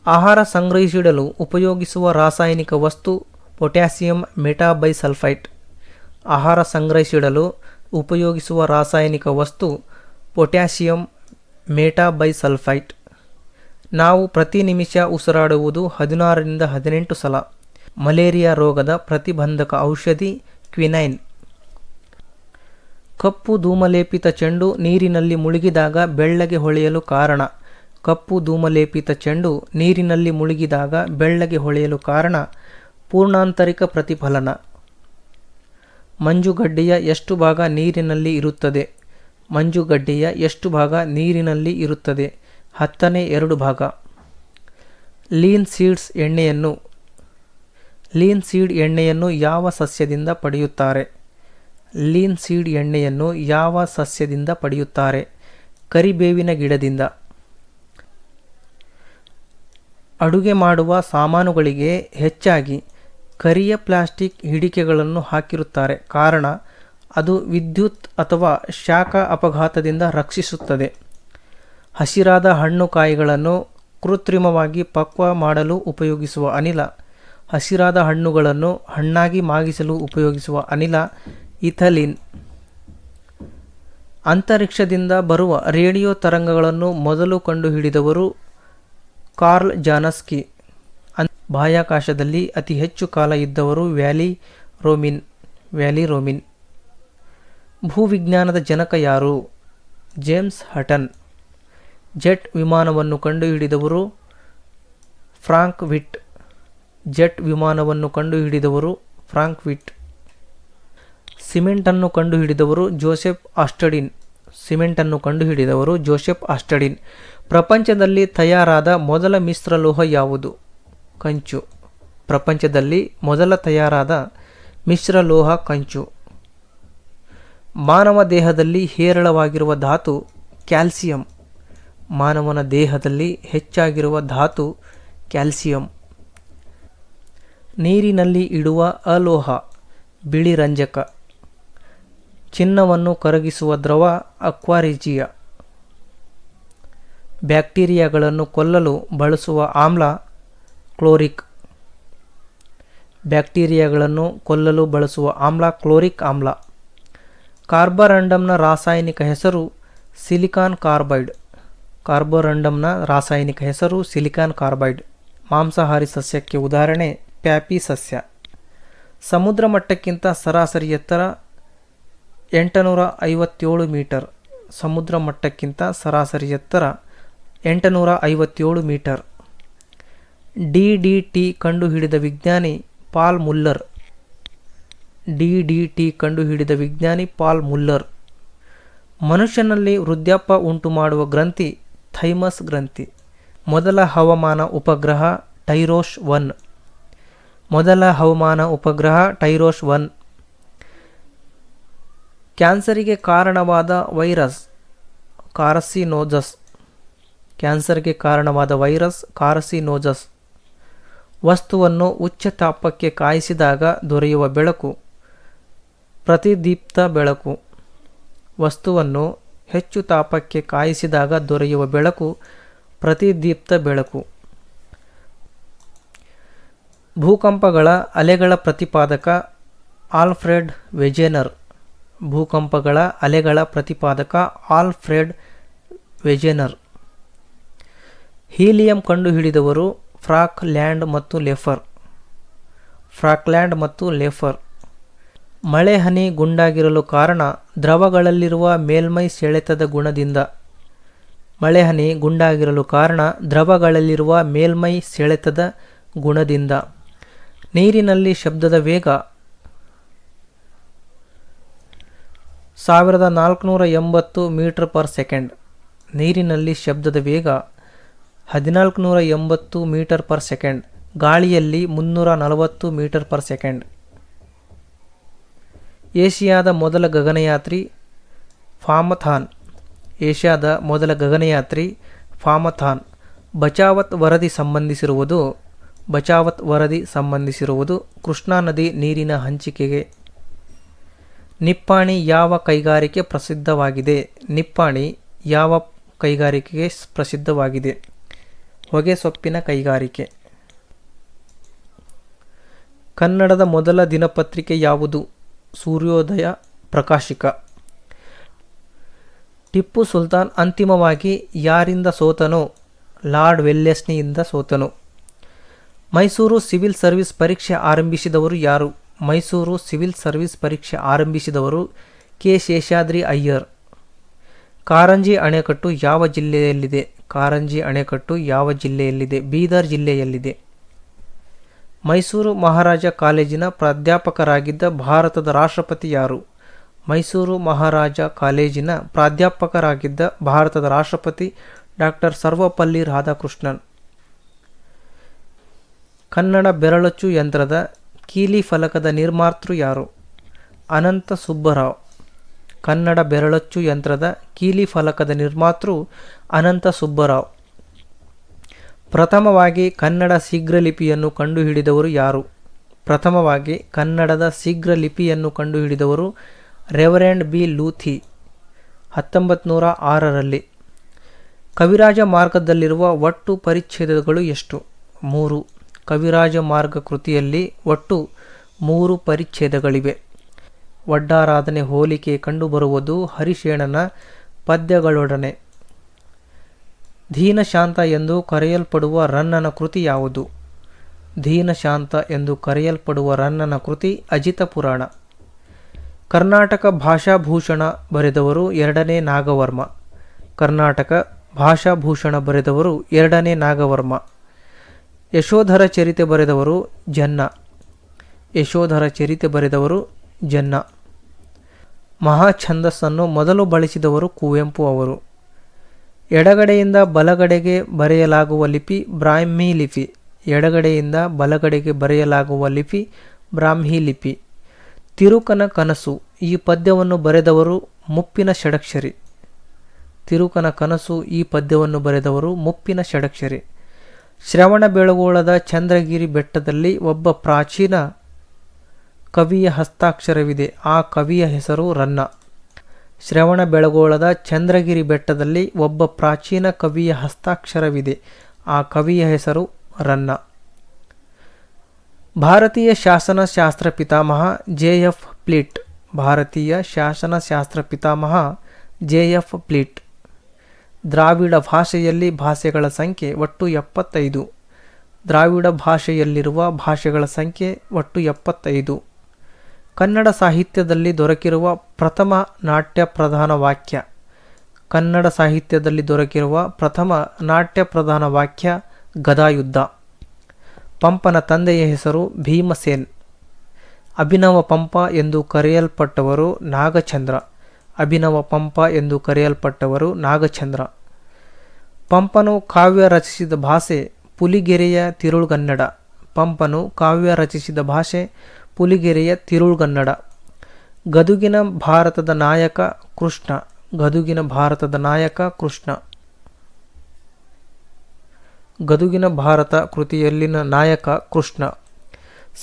ಆಹಾರ ಸಂಗ್ರಹಿಸಿಡಲು ಉಪಯೋಗಿಸುವ ರಾಸಾಯನಿಕ ವಸ್ತು ಪೊಟ್ಯಾಸಿಯಂ ಮೆಟಾಬೈಸಲ್ಫೈಟ್. ಆಹಾರ ಸಂಗ್ರಹಿಸಿಡಲು ಉಪಯೋಗಿಸುವ ರಾಸಾಯನಿಕ ವಸ್ತು ಪೊಟ್ಯಾಸಿಯಂ ಮೆಟಾಬೈಸಲ್ಫೈಟ್. ನಾವು ಪ್ರತಿ ನಿಮಿಷ ಉಸಿರಾಡುವುದು 16 ರಿಂದ 18 ಸಲ. ಮಲೇರಿಯಾ ರೋಗದ ಪ್ರತಿಬಂಧಕ ಔಷಧಿ ಕ್ವಿನೈನ್. ಕಪ್ಪು ಧೂಮಲೇಪಿತ ಚೆಂಡು ನೀರಿನಲ್ಲಿ ಮುಳುಗಿದಾಗ ಬೆಳ್ಳಗೆ ಹೊಳೆಯಲು ಕಾರಣ. ಕಪ್ಪು ಧೂಮಲೇಪಿತ ಚೆಂಡು ನೀರಿನಲ್ಲಿ ಮುಳುಗಿದಾಗ ಬೆಳ್ಳಗೆ ಹೊಳೆಯಲು ಕಾರಣ ಪೂರ್ಣಾಂತರಿಕ ಪ್ರತಿಫಲನ. ಮಂಜುಗಡ್ಡೆಯ ಎಷ್ಟು ಭಾಗ ನೀರಿನಲ್ಲಿ ಇರುತ್ತದೆ? ಮಂಜುಗಡ್ಡೆಯ ಎಷ್ಟು ಭಾಗ ನೀರಿನಲ್ಲಿ ಇರುತ್ತದೆ? 2/10 ಭಾಗ. ಲೀನ್ ಸೀಡ್ ಎಣ್ಣೆಯನ್ನು ಯಾವ ಸಸ್ಯದಿಂದ ಪಡೆಯುತ್ತಾರೆ? ಲೀನ್ ಸೀಡ್ ಎಣ್ಣೆಯನ್ನು ಯಾವ ಸಸ್ಯದಿಂದ ಪಡೆಯುತ್ತಾರೆ? ಕರಿಬೇವಿನ ಗಿಡದಿಂದ. ಅಡುಗೆ ಮಾಡುವ ಸಾಮಾನುಗಳಿಗೆ ಹೆಚ್ಚಾಗಿ ಕರಿಯ ಪ್ಲಾಸ್ಟಿಕ್ ಹಿಡಿಕೆಗಳನ್ನು ಹಾಕಿರುತ್ತಾರೆ. ಕಾರಣ ಅದು ವಿದ್ಯುತ್ ಅಥವಾ ಶಾಖ ಅಪಘಾತದಿಂದ ರಕ್ಷಿಸುತ್ತದೆ. ಹಸಿರಾದ ಹಣ್ಣು ಕಾಯಿಗಳನ್ನು ಕೃತ್ರಿಮವಾಗಿ ಪಕ್ವ ಮಾಡಲು ಉಪಯೋಗಿಸುವ ಅನಿಲ. ಹಸಿರಾದ ಹಣ್ಣುಗಳನ್ನು ಹಣ್ಣಾಗಿ ಮಾಗಿಸಲು ಉಪಯೋಗಿಸುವ ಅನಿಲ ಇಥಲೀನ್. ಅಂತರಿಕ್ಷದಿಂದ ಬರುವ ರೇಡಿಯೋ ತರಂಗಗಳನ್ನು ಮೊದಲು ಕಂಡುಹಿಡಿದವರು ಕಾರ್ಲ್ ಜಾನ್ಸ್ಕಿ. ಬಾಹ್ಯಾಕಾಶದಲ್ಲಿ ಅತಿ ಹೆಚ್ಚು ಕಾಲ ಇದ್ದವರು ವ್ಯಾಲಿ ರೋಮಿನ್. ಭೂವಿಜ್ಞಾನದ ಜನಕ ಯಾರು? ಜೇಮ್ಸ್ ಹಟನ್. ಜೆಟ್ ವಿಮಾನವನ್ನು ಕಂಡುಹಿಡಿದವರು ಫ್ರಾಂಕ್ ವಿಟ್. ಜೆಟ್ ವಿಮಾನವನ್ನು ಕಂಡುಹಿಡಿದವರು ಫ್ರಾಂಕ್ ವಿಟ್. ಸಿಮೆಂಟನ್ನು ಕಂಡುಹಿಡಿದವರು ಜೋಸೆಫ್ ಆಸ್ಟಡಿನ್. ಸಿಮೆಂಟನ್ನು ಕಂಡುಹಿಡಿದವರು ಜೋಸೆಫ್ ಆಸ್ಟಡಿನ್. ಪ್ರಪಂಚದಲ್ಲಿ ತಯಾರಾದ ಮೊದಲ ಮಿಶ್ರಲೋಹ ಯಾವುದು? ಕಂಚು. ಪ್ರಪಂಚದಲ್ಲಿ ಮೊದಲ ತಯಾರಾದ ಮಿಶ್ರಲೋಹ ಕಂಚು. ಮಾನವ ದೇಹದಲ್ಲಿ ಹೇರಳವಾಗಿರುವ ಧಾತು ಕ್ಯಾಲ್ಸಿಯಂ. ಮಾನವನ ದೇಹದಲ್ಲಿ ಹೆಚ್ಚಾಗಿರುವ ಧಾತು ಕ್ಯಾಲ್ಸಿಯಂ. ನೀರಿನಲ್ಲಿ ಇಡುವ ಅಲೋಹ ಬಿಳಿ ರಂಜಕ. ಚಿನ್ನವನ್ನು ಕರಗಿಸುವ ದ್ರವ ಅಕ್ವಾರಿಜಿಯಾ. ಬ್ಯಾಕ್ಟೀರಿಯಾಗಳನ್ನು ಕೊಲ್ಲಲು ಬಳಸುವ ಆಮ್ಲ ಕ್ಲೋರಿಕ್. ಬ್ಯಾಕ್ಟೀರಿಯಾಗಳನ್ನು ಕೊಲ್ಲಲು ಬಳಸುವ ಆಮ್ಲ ಕ್ಲೋರಿಕ್ ಆಮ್ಲ. ಕಾರ್ಬಾರಂಡಮ್ನ ರಾಸಾಯನಿಕ ಹೆಸರು ಸಿಲಿಕಾನ್ ಕಾರ್ಬೈಡ್. ಕಾರ್ಬೋರಂಡಮ್ನ ರಾಸಾಯನಿಕ ಹೆಸರು ಸಿಲಿಕಾನ್ ಕಾರ್ಬೈಡ್. ಮಾಂಸಾಹಾರಿ ಸಸ್ಯಕ್ಕೆ ಉದಾಹರಣೆ ಪ್ಯಾಪಿ ಸಸ್ಯ. ಸಮುದ್ರ ಮಟ್ಟಕ್ಕಿಂತ ಸರಾಸರಿ ಎತ್ತರ 857 ಮೀಟರ್. ಸಮುದ್ರ ಮಟ್ಟಕ್ಕಿಂತ ಸರಾಸರಿ ಎತ್ತರ 857 ಮೀಟರ್. DDT ಕಂಡುಹಿಡಿದ ವಿಜ್ಞಾನಿ ಪಾಲ್ ಮುಲ್ಲರ್. DDT ಕಂಡುಹಿಡಿದ ವಿಜ್ಞಾನಿ ಪಾಲ್ ಮುಲ್ಲರ್. ಮನುಷ್ಯನಲ್ಲಿ ವೃದ್ಧಾಪ್ಯ ಉಂಟು ಮಾಡುವ ಗ್ರಂಥಿ ಥೈಮಸ್ ಗ್ರಂಥಿ. ಮೊದಲ ಹವಾಮಾನ ಉಪಗ್ರಹ ಟೈರೋಸ್ 1. ಮೊದಲ ಹವಾಮಾನ ಉಪಗ್ರಹ ಟೈರೋಸ್ 1. ಕ್ಯಾನ್ಸರಿಗೆ ಕಾರಣವಾದ ವೈರಸ್ ಕಾರಸಿನೋಜಸ್. ಕ್ಯಾನ್ಸರ್ಗೆ ಕಾರಣವಾದ ವೈರಸ್ ಕಾರಸಿನೋಜಸ್. ವಸ್ತುವನ್ನು ಉಚ್ಚ ತಾಪಕ್ಕೆ ಕಾಯಿಸಿದಾಗ ದೊರೆಯುವ ಬೆಳಕು ಪ್ರತಿದೀಪ್ತ ಬೆಳಕು. ವಸ್ತುವನ್ನು ಹೆಚ್ಚು ತಾಪಕ್ಕೆ ಕಾಯಿಸಿದಾಗ ದೊರೆಯುವ ಬೆಳಕು ಪ್ರತಿದೀಪ್ತ ಬೆಳಕು. ಭೂಕಂಪಗಳ ಅಲೆಗಳ ಪ್ರತಿಪಾದಕ ಆಲ್ಫ್ರೆಡ್ ವೆಜೆನರ್. ಭೂಕಂಪಗಳ ಅಲೆಗಳ ಪ್ರತಿಪಾದಕ ಆಲ್ಫ್ರೆಡ್ ವೆಜೆನರ್. ಹೀಲಿಯಂ ಕಂಡುಹಿಡಿದವರು ಫ್ರಾಕ್ಲ್ಯಾಂಡ್ ಮತ್ತು ಲೆಫರ್. ಫ್ರಾಕ್ಲ್ಯಾಂಡ್ ಮತ್ತು ಲೆಫರ್. ಮಳೆ ಹನಿ ಗುಂಡಾಗಿರಲು ಕಾರಣ ದ್ರವಗಳಲ್ಲಿರುವ ಮೇಲ್ಮೈ ಸೆಳೆತದ ಗುಣದಿಂದ. ಮಳೆ ಹನಿ ಗುಂಡಾಗಿರಲು ಕಾರಣ ದ್ರವಗಳಲ್ಲಿರುವ ಮೇಲ್ಮೈ ಸೆಳೆತದ ಗುಣದಿಂದ. ನೀರಿನಲ್ಲಿ ಶಬ್ದದ ವೇಗ 1480 ಮೀಟರ್ ಪರ್ ಸೆಕೆಂಡ್. ನೀರಿನಲ್ಲಿ ಶಬ್ದದ ವೇಗ 1480 ಮೀಟರ್ ಪರ್ ಸೆಕೆಂಡ್. ಗಾಳಿಯಲ್ಲಿ 340 ಮೀಟರ್ ಪರ್ ಸೆಕೆಂಡ್. ಏಷ್ಯಾದ ಮೊದಲ ಗಗನಯಾತ್ರಿ ಫಾಮಥಾನ್. ಏಷ್ಯಾದ ಮೊದಲ ಗಗನಯಾತ್ರಿ ಫಾಮಥಾನ್. ಬಚಾವತ್ ವರದಿ ಸಂಬಂಧಿಸಿರುವುದು ಕೃಷ್ಣಾ ನದಿ ನೀರಿನ ಹಂಚಿಕೆಗೆ. ನಿಪ್ಪಾಣಿ ಯಾವ ಕೈಗಾರಿಕೆ ಪ್ರಸಿದ್ಧವಾಗಿದೆ? ನಿಪ್ಪಾಣಿ ಯಾವ ಕೈಗಾರಿಕೆಗೆ ಪ್ರಸಿದ್ಧವಾಗಿದೆ? ಹೊಗೆಸೊಪ್ಪಿನ ಕೈಗಾರಿಕೆ. ಕನ್ನಡದ ಮೊದಲ ದಿನಪತ್ರಿಕೆ ಯಾವುದು? ಸೂರ್ಯೋದಯ ಪ್ರಕಾಶಿಕ. ಟಿಪ್ಪು ಸುಲ್ತಾನ್ ಅಂತಿಮವಾಗಿ ಯಾರಿಂದ ಸೋತನು? ಲಾರ್ಡ್ ವೆಲ್ಲೆಸ್ಲಿಯಿಂದ ಸೋತನು. ಮೈಸೂರು ಸಿವಿಲ್ ಸರ್ವಿಸ್ ಪರೀಕ್ಷೆ ಆರಂಭಿಸಿದವರು ಯಾರು? ಮೈಸೂರು ಸಿವಿಲ್ ಸರ್ವಿಸ್ ಪರೀಕ್ಷೆ ಆರಂಭಿಸಿದವರು ಕೆ. ಶೇಷಾದ್ರಿ ಅಯ್ಯರ್. ಕಾರಂಜಿ ಅಣೆಕಟ್ಟು ಯಾವ ಜಿಲ್ಲೆಯಲ್ಲಿದೆ? ಕಾರಂಜಿ ಅಣೆಕಟ್ಟು ಯಾವ ಜಿಲ್ಲೆಯಲ್ಲಿದೆ? ಬೀದರ್ ಜಿಲ್ಲೆಯಲ್ಲಿದೆ. ಮೈಸೂರು ಮಹಾರಾಜ ಕಾಲೇಜಿನ ಪ್ರಾಧ್ಯಾಪಕರಾಗಿದ್ದ ಭಾರತದ ರಾಷ್ಟ್ರಪತಿ ಯಾರು? ಮೈಸೂರು ಮಹಾರಾಜ ಕಾಲೇಜಿನ ಪ್ರಾಧ್ಯಾಪಕರಾಗಿದ್ದ ಭಾರತದ ರಾಷ್ಟ್ರಪತಿ ಡಾಕ್ಟರ್ ಸರ್ವಪಲ್ಲಿ ರಾಧಾಕೃಷ್ಣನ್. ಕನ್ನಡ ಬೆರಳಚ್ಚು ಯಂತ್ರದ ಕೀಲಿ ಫಲಕದ ನಿರ್ಮಾತೃ ಯಾರು? ಅನಂತ ಸುಬ್ಬರಾವ್. ಕನ್ನಡ ಬೆರಳಚ್ಚು ಯಂತ್ರದ ಕೀಲಿ ಫಲಕದ ನಿರ್ಮಾತೃ ಅನಂತ ಸುಬ್ಬರಾವ್. ಪ್ರಥಮವಾಗಿ ಕನ್ನಡ ಶೀಘ್ರಲಿಪಿಯನ್ನು ಕಂಡುಹಿಡಿದವರು ಯಾರು? ಪ್ರಥಮವಾಗಿ ಕನ್ನಡದ ಶೀಘ್ರಲಿಪಿಯನ್ನು ಕಂಡುಹಿಡಿದವರು ರೆವರೆಂಡ್ ಬಿ. ಲೂಥಿ 1906ರಲ್ಲಿ. ಕವಿರಾಜ ಮಾರ್ಗದಲ್ಲಿರುವ ಒಟ್ಟು ಪರಿಚ್ಛೇದಗಳು ಎಷ್ಟು? 3. ಕವಿರಾಜ ಮಾರ್ಗ ಕೃತಿಯಲ್ಲಿ ಒಟ್ಟು 3 ಪರಿಚ್ಛೇದಗಳಿವೆ. ಒಡ್ಡಾರಾಧನೆ ಹೋಲಿಕೆ ಕಂಡುಬರುವುದು ಹರಿಶೇಣನ ಪದ್ಯಗಳೊಡನೆ. ದೀನಶಾಂತ ಎಂದು ಕರೆಯಲ್ಪಡುವ ರನ್ನನ ಕೃತಿ ಯಾವುದು? ದೀನಶಾಂತ ಎಂದು ಕರೆಯಲ್ಪಡುವ ರನ್ನನ ಕೃತಿ ಅಜಿತ ಪುರಾಣ. ಕರ್ನಾಟಕ ಭಾಷಾಭೂಷಣ ಬರೆದವರು 2ನೇ ನಾಗವರ್ಮ. ಕರ್ನಾಟಕ ಭಾಷಾಭೂಷಣ ಬರೆದವರು 2ನೇ ನಾಗವರ್ಮ. ಯಶೋಧರ ಚರಿತೆ ಬರೆದವರು ಜನ್ನ. ಯಶೋಧರ ಚರಿತೆ ಬರೆದವರು ಜನ್ನ. ಮಹಾಛಂದಸ್ಸನ್ನು ಮೊದಲು ಬಳಸಿದವರು ಕುವೆಂಪು ಅವರು. ಎಡಗಡೆಯಿಂದ ಬಲಗಡೆಗೆ ಬರೆಯಲಾಗುವ ಲಿಪಿ ಬ್ರಾಹ್ಮಿ ಲಿಪಿ. ಎಡಗಡೆಯಿಂದ ಬಲಗಡೆಗೆ ಬರೆಯಲಾಗುವ ಲಿಪಿ ಬ್ರಾಹ್ಮಿ ಲಿಪಿ. ತಿರುಕನ ಕನಸು ಈ ಪದ್ಯವನ್ನು ಬರೆದವರು ಮುಪ್ಪಿನ ಷಡಕ್ಷರಿ. ತಿರುಕನ ಕನಸು ಈ ಪದ್ಯವನ್ನು ಬರೆದವರು ಮುಪ್ಪಿನ ಷಡಕ್ಷರಿ. ಶ್ರವಣಬೆಳಗೊಳದ ಚಂದ್ರಗಿರಿ ಬೆಟ್ಟದಲ್ಲಿ ಒಬ್ಬ ಪ್ರಾಚೀನ ಕವಿಯ ಹಸ್ತಾಕ್ಷರವಿದೆ. ಆ ಕವಿಯ ಹೆಸರು ರನ್ನ. ಶ್ರವಣಬೆಳಗೊಳದ ಚಂದ್ರಗಿರಿ ಬೆಟ್ಟದಲ್ಲಿ ಒಬ್ಬ ಪ್ರಾಚೀನ ಕವಿಯ ಹಸ್ತಾಕ್ಷರವಿದೆ. ಆ ಕವಿಯ ಹೆಸರು ರನ್ನ. ಭಾರತೀಯ ಶಾಸನಶಾಸ್ತ್ರ ಪಿತಾಮಹ ಜೆ.ಎಫ್. ಪ್ಲೀಟ್. ಭಾರತೀಯ ಶಾಸನಶಾಸ್ತ್ರ ಪಿತಾಮಹ ಜೆ.ಎಫ್. ಪ್ಲೀಟ್. ದ್ರಾವಿಡ ಭಾಷೆಯಲ್ಲಿ ಭಾಷೆಗಳ ಸಂಖ್ಯೆ ಒಟ್ಟು 75. ದ್ರಾವಿಡ ಭಾಷೆಯಲ್ಲಿರುವ ಭಾಷೆಗಳ ಸಂಖ್ಯೆ ಒಟ್ಟು 75. ಕನ್ನಡ ಸಾಹಿತ್ಯದಲ್ಲಿ ದೊರಕಿರುವ ಪ್ರಥಮ ನಾಟ್ಯ ಪ್ರಧಾನ ವಾಕ್ಯ. ಕನ್ನಡ ಸಾಹಿತ್ಯದಲ್ಲಿ ದೊರಕಿರುವ ಪ್ರಥಮ ನಾಟ್ಯ ಪ್ರಧಾನ ವಾಕ್ಯ ಗದಾಯುದ್ಧ. ಪಂಪನ ತಂದೆಯ ಹೆಸರು ಭೀಮಸೇನ್. ಅಭಿನವ ಪಂಪ ಎಂದು ಕರೆಯಲ್ಪಟ್ಟವರು ನಾಗಚಂದ್ರ. ಅಭಿನವ ಪಂಪ ಎಂದು ಕರೆಯಲ್ಪಟ್ಟವರು ನಾಗಚಂದ್ರ. ಪಂಪನು ಕಾವ್ಯ ರಚಿಸಿದ ಭಾಷೆ ಪುಲಿಗೆರೆಯ ತಿರುಳ್ಗನ್ನಡ. ಪಂಪನು ಕಾವ್ಯ ರಚಿಸಿದ ಭಾಷೆ ಪುಲಿಗೆರೆಯ ತಿರುಳ್ಗನ್ನಡ. ಗದುಗಿನ ಭಾರತದ ನಾಯಕ ಕೃಷ್ಣ. ಗದುಗಿನ ಭಾರತದ ನಾಯಕ ಕೃಷ್ಣ. ಗದುಗಿನ ಭಾರತ ಕೃತಿಯಲ್ಲಿನ ನಾಯಕ ಕೃಷ್ಣ.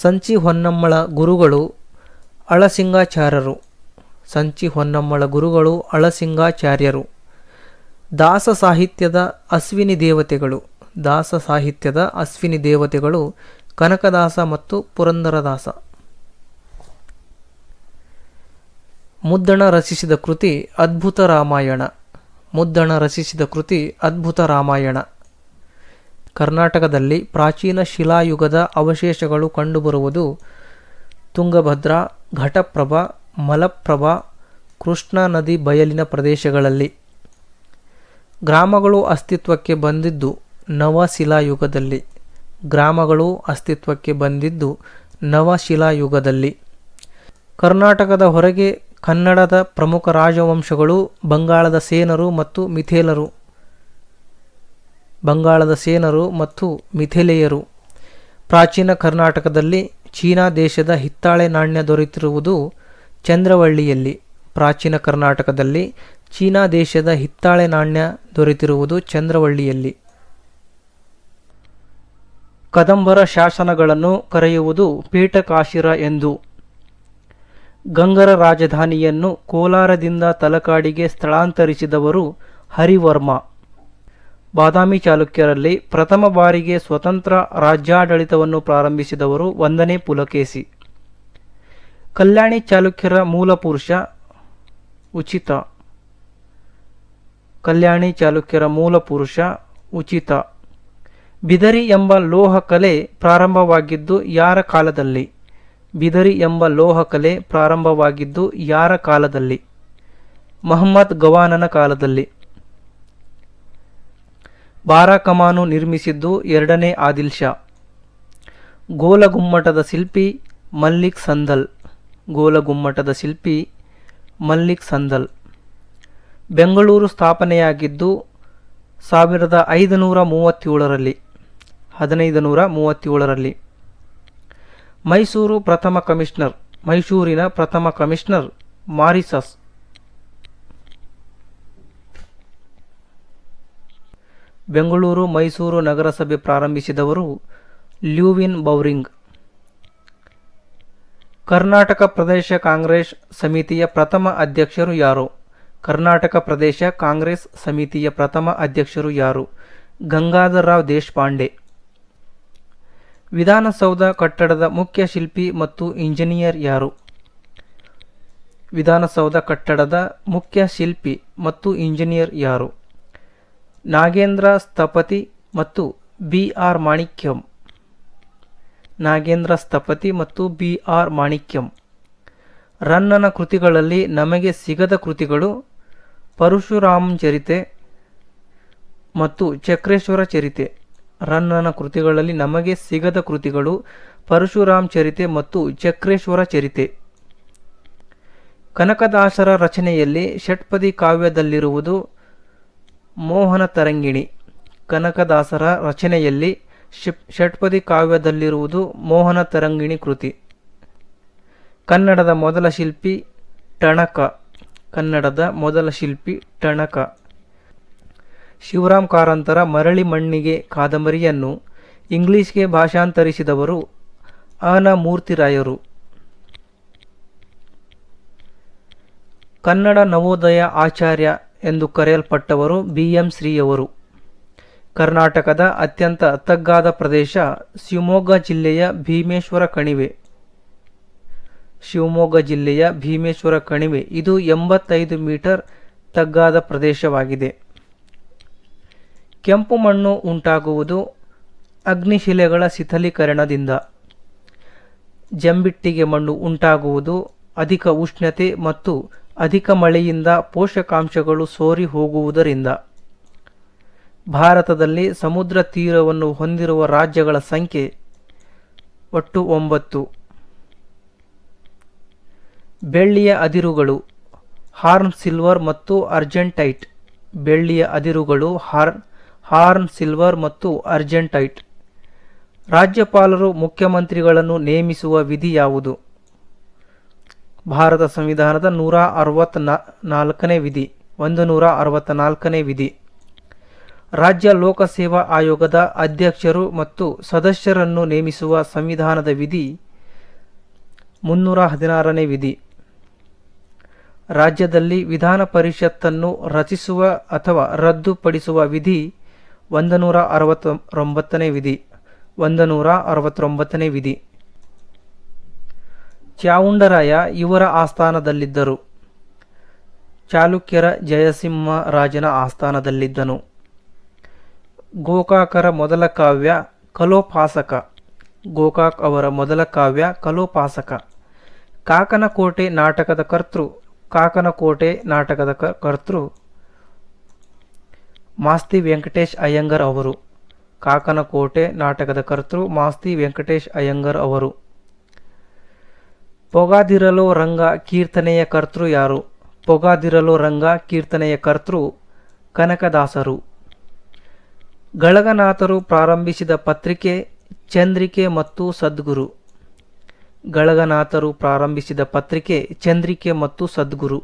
ಸಂಚಿ ಹೊನ್ನಮ್ಮಳ ಗುರುಗಳು ಅಳಸಿಂಗಾಚಾರ್ಯರು. ಸಂಚಿ ಹೊನ್ನಮ್ಮಳ ಗುರುಗಳು ಅಳಸಿಂಗಾಚಾರ್ಯರು. ದಾಸ ಸಾಹಿತ್ಯದ ಅಶ್ವಿನಿ ದೇವತೆಗಳು. ದಾಸ ಸಾಹಿತ್ಯದ ಅಶ್ವಿನಿ ದೇವತೆಗಳು ಕನಕದಾಸ ಮತ್ತು ಪುರಂದರದಾಸ. ಮುದ್ದಣ ರಚಿಸಿದ ಕೃತಿ ಅದ್ಭುತ ರಾಮಾಯಣ. ಮುದ್ದಣ ರಚಿಸಿದ ಕೃತಿ ಅದ್ಭುತ ರಾಮಾಯಣ. ಕರ್ನಾಟಕದಲ್ಲಿ ಪ್ರಾಚೀನ ಶಿಲಾಯುಗದ ಅವಶೇಷಗಳು ಕಂಡುಬರುವುದು ತುಂಗಭದ್ರಾ, ಘಟಪ್ರಭಾ, ಮಲಪ್ರಭಾ, ಕೃಷ್ಣಾ ನದಿ ಬಯಲಿನ ಪ್ರದೇಶಗಳಲ್ಲಿ. ಗ್ರಾಮಗಳು ಅಸ್ತಿತ್ವಕ್ಕೆ ಬಂದಿದ್ದು ನವಶಿಲಾಯುಗದಲ್ಲಿ. ಗ್ರಾಮಗಳು ಅಸ್ತಿತ್ವಕ್ಕೆ ಬಂದಿದ್ದು ನವಶಿಲಾಯುಗದಲ್ಲಿ. ಕರ್ನಾಟಕದ ಹೊರಗೆ ಕನ್ನಡದ ಪ್ರಮುಖ ರಾಜವಂಶಗಳು ಬಂಗಾಳದ ಸೇನರು ಮತ್ತು ಮಿಥಿಲೇಯರು. ಬಂಗಾಳದ ಸೇನರು ಮತ್ತು ಮಿಥಿಲೇಯರು. ಪ್ರಾಚೀನ ಕರ್ನಾಟಕದಲ್ಲಿ ಚೀನಾ ದೇಶದ ಹಿತ್ತಾಳೆ ನಾಣ್ಯ ದೊರೆತಿರುವುದು ಚಂದ್ರವಳ್ಳಿಯಲ್ಲಿ. ಪ್ರಾಚೀನ ಕರ್ನಾಟಕದಲ್ಲಿ ಚೀನಾ ದೇಶದ ಹಿತ್ತಾಳೆ ನಾಣ್ಯ ದೊರೆತಿರುವುದು ಚಂದ್ರವಳ್ಳಿಯಲ್ಲಿ. ಕದಂಬರ ಶಾಸನಗಳನ್ನು ಕರೆಯುವುದು ಪೀಠಕಾಶಿರ ಎಂದು. ಗಂಗರ ರಾಜಧಾನಿಯನ್ನು ಕೋಲಾರದಿಂದ ತಲಕಾಡಿಗೆ ಸ್ಥಳಾಂತರಿಸಿದವರು ಹರಿವರ್ಮ. ಬಾದಾಮಿ ಚಾಲುಕ್ಯರಲ್ಲಿ ಪ್ರಥಮ ಬಾರಿಗೆ ಸ್ವತಂತ್ರ ರಾಜ್ಯಾಡಳಿತವನ್ನು ಪ್ರಾರಂಭಿಸಿದವರು 1ನೇ ಪುಲಕೇಶಿ. ಕಲ್ಯಾಣಿ ಚಾಲುಕ್ಯರ ಮೂಲಪುರುಷ ಉಚಿತ. ಕಲ್ಯಾಣಿ ಚಾಲುಕ್ಯರ ಮೂಲಪುರುಷ ಉಚಿತ. ಬಿದರಿ ಎಂಬ ಲೋಹ ಕಲೆ ಪ್ರಾರಂಭವಾಗಿದ್ದು ಯಾರ ಕಾಲದಲ್ಲಿ? ಬಿದರಿ ಎಂಬ ಲೋಹ ಕಲೆ ಪ್ರಾರಂಭವಾಗಿದ್ದು ಯಾರ ಕಾಲದಲ್ಲಿ? ಮಹಮ್ಮದ್ ಗವಾನನ ಕಾಲದಲ್ಲಿ. ಬಾರಾಕಮಾನು ನಿರ್ಮಿಸಿದ್ದು 2ನೇ ಆದಿಲ್ ಶಾ. ಗೋಲಗುಮ್ಮಟದ ಶಿಲ್ಪಿ ಮಲ್ಲಿಕ್ ಸಂದಲ್. ಗೋಲಗುಮ್ಮಟದ ಶಿಲ್ಪಿ ಮಲ್ಲಿಕ್ ಸಂದಲ್. ಬೆಂಗಳೂರು ಸ್ಥಾಪನೆಯಾಗಿದ್ದು 1537ರಲ್ಲಿ. 1537ರಲ್ಲಿ. ಮೈಸೂರು ಪ್ರಥಮ ಕಮಿಷನರ್. ಮೈಸೂರಿನ ಪ್ರಥಮ ಕಮಿಷನರ್ ಮಾರಿಸಸ್. ಬೆಂಗಳೂರು ಮೈಸೂರು ನಗರಸಭೆ ಪ್ರಾರಂಭಿಸಿದವರು ಲ್ಯೂವಿನ್ ಬೌರಿಂಗ್. ಕರ್ನಾಟಕ ಪ್ರದೇಶ ಕಾಂಗ್ರೆಸ್ ಸಮಿತಿಯ ಪ್ರಥಮ ಅಧ್ಯಕ್ಷರು ಯಾರು? ಕರ್ನಾಟಕ ಪ್ರದೇಶ ಕಾಂಗ್ರೆಸ್ ಸಮಿತಿಯ ಪ್ರಥಮ ಅಧ್ಯಕ್ಷರು ಯಾರು? ಗಂಗಾಧರರಾವ್ ದೇಶಪಾಂಡೆ. ವಿಧಾನಸೌಧ ಕಟ್ಟಡದ ಮುಖ್ಯ ಶಿಲ್ಪಿ ಮತ್ತು ಇಂಜಿನಿಯರ್ ಯಾರು? ವಿಧಾನಸೌಧ ಕಟ್ಟಡದ ಮುಖ್ಯ ಶಿಲ್ಪಿ ಮತ್ತು ಇಂಜಿನಿಯರ್ ಯಾರು? ನಾಗೇಂದ್ರ ಸ್ಥಪತಿ ಮತ್ತು ಬಿ.ಆರ್. ಮಾಣಿಕ್ಯಂ. ನಾಗೇಂದ್ರ ಸ್ಥಪತಿ ಮತ್ತು ಬಿ.ಆರ್. ಮಾಣಿಕ್ಯಂ. ರನ್ನನ ಕೃತಿಗಳಲ್ಲಿ ನಮಗೆ ಸಿಗದ ಕೃತಿಗಳು ಪರಶುರಾಮ ಚರಿತೆ ಮತ್ತು ಚಕ್ರೇಶ್ವರ ಚರಿತೆ. ರನ್ನನ ಕೃತಿಗಳಲ್ಲಿ ನಮಗೆ ಸಿಗದ ಕೃತಿಗಳು ಪರಶುರಾಮ ಚರಿತೆ ಮತ್ತು ಚಕ್ರೇಶ್ವರ ಚರಿತೆ. ಕನಕದಾಸರ ರಚನೆಯಲ್ಲಿ ಷಟ್ಪದಿ ಕಾವ್ಯದಲ್ಲಿರುವುದು ಮೋಹನ ತರಂಗಿಣಿ. ಕನಕದಾಸರ ರಚನೆಯಲ್ಲಿ ಷಟ್ಪದಿ ಕಾವ್ಯದಲ್ಲಿರುವುದು ಮೋಹನ ತರಂಗಿಣಿ ಕೃತಿ. ಕನ್ನಡದ ಮೊದಲ ಶಿಲ್ಪಿ ಟಣಕ. ಕನ್ನಡದ ಮೊದಲ ಶಿಲ್ಪಿ ಟಣಕ. ಶಿವರಾಮ್ ಕಾರಂತರ ಮರಳಿ ಮಣ್ಣಿಗೆ ಕಾದಂಬರಿಯನ್ನು ಇಂಗ್ಲಿಷ್ಗೆ ಭಾಷಾಂತರಿಸಿದವರು ಅ.ನ. ಮೂರ್ತಿರಾಯರು. ಕನ್ನಡ ನವೋದಯ ಆಚಾರ್ಯ ಎಂದು ಕರೆಯಲ್ಪಟ್ಟವರು BM ಶ್ರೀಯವರು. ಕರ್ನಾಟಕದ ಅತ್ಯಂತ ತಗ್ಗಾದ ಪ್ರದೇಶ ಶಿವಮೊಗ್ಗ ಜಿಲ್ಲೆಯ ಭೀಮೇಶ್ವರ ಕಣಿವೆ. ಶಿವಮೊಗ್ಗ ಜಿಲ್ಲೆಯ ಭೀಮೇಶ್ವರ ಕಣಿವೆ ಇದು 85 ಮೀಟರ್ ತಗ್ಗಾದ ಪ್ರದೇಶವಾಗಿದೆ. ಕೆಂಪು ಮಣ್ಣು ಉಂಟಾಗುವುದು ಅಗ್ನಿಶಿಲೆಗಳ ಶಿಥಲೀಕರಣದಿಂದ. ಜಂಬಿಟ್ಟಿಗೆ ಮಣ್ಣು ಉಂಟಾಗುವುದು ಅಧಿಕ ಉಷ್ಣತೆ ಮತ್ತು ಅಧಿಕ ಮಳೆಯಿಂದ ಪೋಷಕಾಂಶಗಳು ಸೋರಿ ಹೋಗುವುದರಿಂದ. ಭಾರತದಲ್ಲಿ ಸಮುದ್ರ ತೀರವನ್ನು ಹೊಂದಿರುವ ರಾಜ್ಯಗಳ ಸಂಖ್ಯೆ ಒಟ್ಟು 9. ಬೆಳ್ಳಿಯ ಅದಿರುಗಳು ಹಾರ್ನ್ ಸಿಲ್ವರ್ ಮತ್ತು ಅರ್ಜೆಂಟೈಟ್. ಬೆಳ್ಳಿಯ ಅದಿರುಗಳು ಹಾರ್ನ್ ಸಿಲ್ವರ್ ಮತ್ತು ಅರ್ಜೆಂಟೈಟ್. ರಾಜ್ಯಪಾಲರು ಮುಖ್ಯಮಂತ್ರಿಗಳನ್ನು ನೇಮಿಸುವ ವಿಧಿ ಯಾವುದು? ಭಾರತ ಸಂವಿಧಾನದ 164ನೇ ವಿಧಿ. 164ನೇ ವಿಧಿ. ರಾಜ್ಯ ಲೋಕಸೇವಾ ಆಯೋಗದ ಅಧ್ಯಕ್ಷರು ಮತ್ತು ಸದಸ್ಯರನ್ನು ನೇಮಿಸುವ ಸಂವಿಧಾನದ ವಿಧಿ 316ನೇ ವಿಧಿ. ರಾಜ್ಯದಲ್ಲಿ ವಿಧಾನ ಪರಿಷತ್ತನ್ನು ರಚಿಸುವ ಅಥವಾ ರದ್ದುಪಡಿಸುವ ವಿಧಿ 169ನೇ ವಿಧಿ. 169ನೇ ವಿಧಿ. ಚಾವುಂಡರಾಯ ಇವರ ಆಸ್ಥಾನದಲ್ಲಿದ್ದರು. ಚಾಲುಕ್ಯರ ಜಯಸಿಂಹ ರಾಜನ ಆಸ್ಥಾನದಲ್ಲಿದ್ದನು. ಗೋಕಾಕರ ಮೊದಲ ಕಾವ್ಯ ಕಲೋಪಾಸಕ. ಗೋಕಾಕ್ ಅವರ ಮೊದಲ ಕಾವ್ಯ ಕಲೋಪಾಸಕ. ಕಾಕನಕೋಟೆ ನಾಟಕದ ಕರ್ತೃ. ಕಾಕನಕೋಟೆ ನಾಟಕದ ಕರ್ತೃ ಮಾಸ್ತಿ ವೆಂಕಟೇಶ್ ಅಯ್ಯಂಗರ್ ಅವರು. ಕಾಕನಕೋಟೆ ನಾಟಕದ ಕರ್ತೃ ಮಾಸ್ತಿ ವೆಂಕಟೇಶ್ ಅಯ್ಯಂಗರ್ ಅವರು. ಪೊಗಾದಿರಲೋ ರಂಗ ಕೀರ್ತನೆಯ ಕರ್ತೃ ಯಾರು? ಪೊಗಾದಿರಲೋ ರಂಗ ಕೀರ್ತನೆಯ ಕರ್ತೃ ಕನಕದಾಸರು. ಗಳಗನಾಥರು ಪ್ರಾರಂಭಿಸಿದ ಪತ್ರಿಕೆ ಚಂದ್ರಿಕೆ ಮತ್ತು ಸದ್ಗುರು. ಗಳಗನಾಥರು ಪ್ರಾರಂಭಿಸಿದ ಪತ್ರಿಕೆ ಚಂದ್ರಿಕೆ ಮತ್ತು ಸದ್ಗುರು.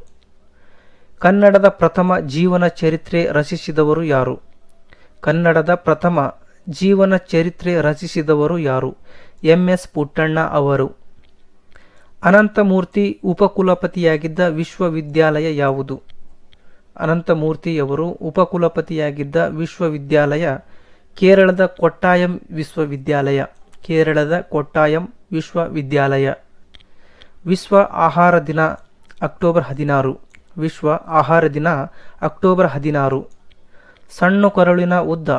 ಕನ್ನಡದ ಪ್ರಥಮ ಜೀವನ ಚರಿತ್ರೆ ರಚಿಸಿದವರು ಯಾರು? ಕನ್ನಡದ ಪ್ರಥಮ ಜೀವನ ಚರಿತ್ರೆ ರಚಿಸಿದವರು ಯಾರು? MS ಪುಟ್ಟಣ್ಣ ಅವರು. ಅನಂತಮೂರ್ತಿ ಉಪಕುಲಪತಿಯಾಗಿದ್ದ ವಿಶ್ವವಿದ್ಯಾಲಯ ಯಾವುದು? ಅನಂತಮೂರ್ತಿಯವರು ಉಪಕುಲಪತಿಯಾಗಿದ್ದ ವಿಶ್ವವಿದ್ಯಾಲಯ ಕೇರಳದ ಕೊಟ್ಟಾಯಂ ವಿಶ್ವವಿದ್ಯಾಲಯ. ಕೇರಳದ ಕೊಟ್ಟಾಯಂ ವಿಶ್ವವಿದ್ಯಾಲಯ. ವಿಶ್ವ ಆಹಾರ ದಿನ ಅಕ್ಟೋಬರ್ 16. ವಿಶ್ವ ಆಹಾರ ದಿನ ಅಕ್ಟೋಬರ್ 16. ಸಣ್ಣ ಕರುಳಿನ ಉದ್ದ.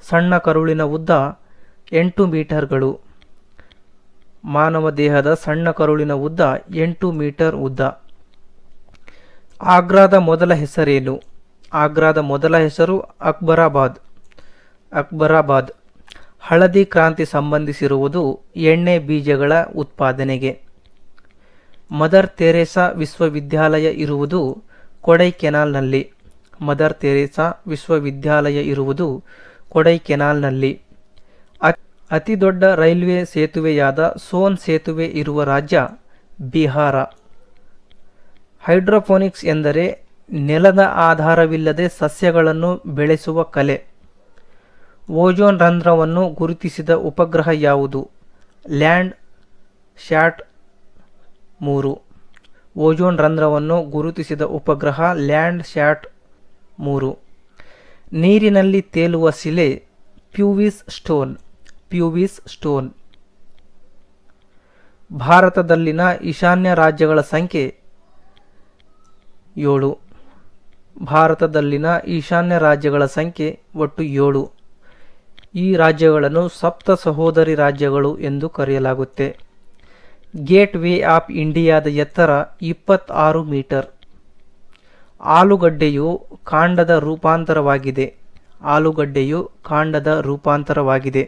ಸಣ್ಣ ಕರುಳಿನ ಉದ್ದ 8 ಮೀಟರ್ಗಳು. ಮಾನವ ದೇಹದ ಸಣ್ಣ ಕರುಳಿನ ಉದ್ದ 8 ಮೀಟರ್ ಉದ್ದ. ಆಗ್ರಾದ ಮೊದಲ ಹೆಸರೇನು? ಆಗ್ರಾದ ಮೊದಲ ಹೆಸರು ಅಕ್ಬರಾಬಾದ್. ಅಕ್ಬರಾಬಾದ್. ಹಳದಿ ಕ್ರಾಂತಿ ಸಂಬಂಧಿಸಿರುವುದು ಎಣ್ಣೆ ಬೀಜಗಳ ಉತ್ಪಾದನೆಗೆ. ಮದರ್ ತೆರೇಸಾ ವಿಶ್ವವಿದ್ಯಾಲಯ ಇರುವುದು ಕೊಡೈಕೆನಾಲ್ನಲ್ಲಿ. ಮದರ್ ತೆರೇಸಾ ವಿಶ್ವವಿದ್ಯಾಲಯ ಇರುವುದು ಕೊಡೈಕೆನಾಲ್ನಲ್ಲಿ. ಅತಿ ದೊಡ್ಡ ರೈಲ್ವೆ ಸೇತುವೆಯಾದ ಸೋನ್ ಸೇತುವೆ ಇರುವ ರಾಜ್ಯ ಬಿಹಾರ. ಹೈಡ್ರೋಪೋನಿಕ್ಸ್ ಎಂದರೆ ನೆಲದ ಆಧಾರವಿಲ್ಲದೆ ಸಸ್ಯಗಳನ್ನು ಬೆಳೆಸುವ ಕಲೆ. ಓಜೋನ್ ರಂಧ್ರವನ್ನು ಗುರುತಿಸಿದ ಉಪಗ್ರಹ ಯಾವುದು? Land sat 3. ಓಜೋನ್ ರಂಧ್ರವನ್ನು ಗುರುತಿಸಿದ ಉಪಗ್ರಹ ಲ್ಯಾಂಡ್ ಸ್ಯಾಟ್ 3. ನೀರಿನಲ್ಲಿ ತೇಲುವ ಶಿಲೆ ಪ್ಯೂವಿಸ್ ಸ್ಟೋನ್. ಪ್ಯೂವಿಸ್ ಸ್ಟೋನ್. ಭಾರತದಲ್ಲಿನ ಈಶಾನ್ಯ ರಾಜ್ಯಗಳ ಸಂಖ್ಯೆ 7. ಭಾರತದಲ್ಲಿನ ಈಶಾನ್ಯ ರಾಜ್ಯಗಳ ಸಂಖ್ಯೆ ಒಟ್ಟು 7. ಈ ರಾಜ್ಯಗಳನ್ನು ಸಪ್ತ ಸಹೋದರಿ ರಾಜ್ಯಗಳು ಎಂದು ಕರೆಯಲಾಗುತ್ತೆ. ಗೇಟ್ ವೇ ಆಫ್ ಇಂಡಿಯಾದ ಎತ್ತರ 26 ಮೀಟರ್. ಆಲೂಗಡ್ಡೆಯು ಕಾಂಡದ ರೂಪಾಂತರವಾಗಿದೆ. ಆಲೂಗಡ್ಡೆಯು ಕಾಂಡದ ರೂಪಾಂತರವಾಗಿದೆ.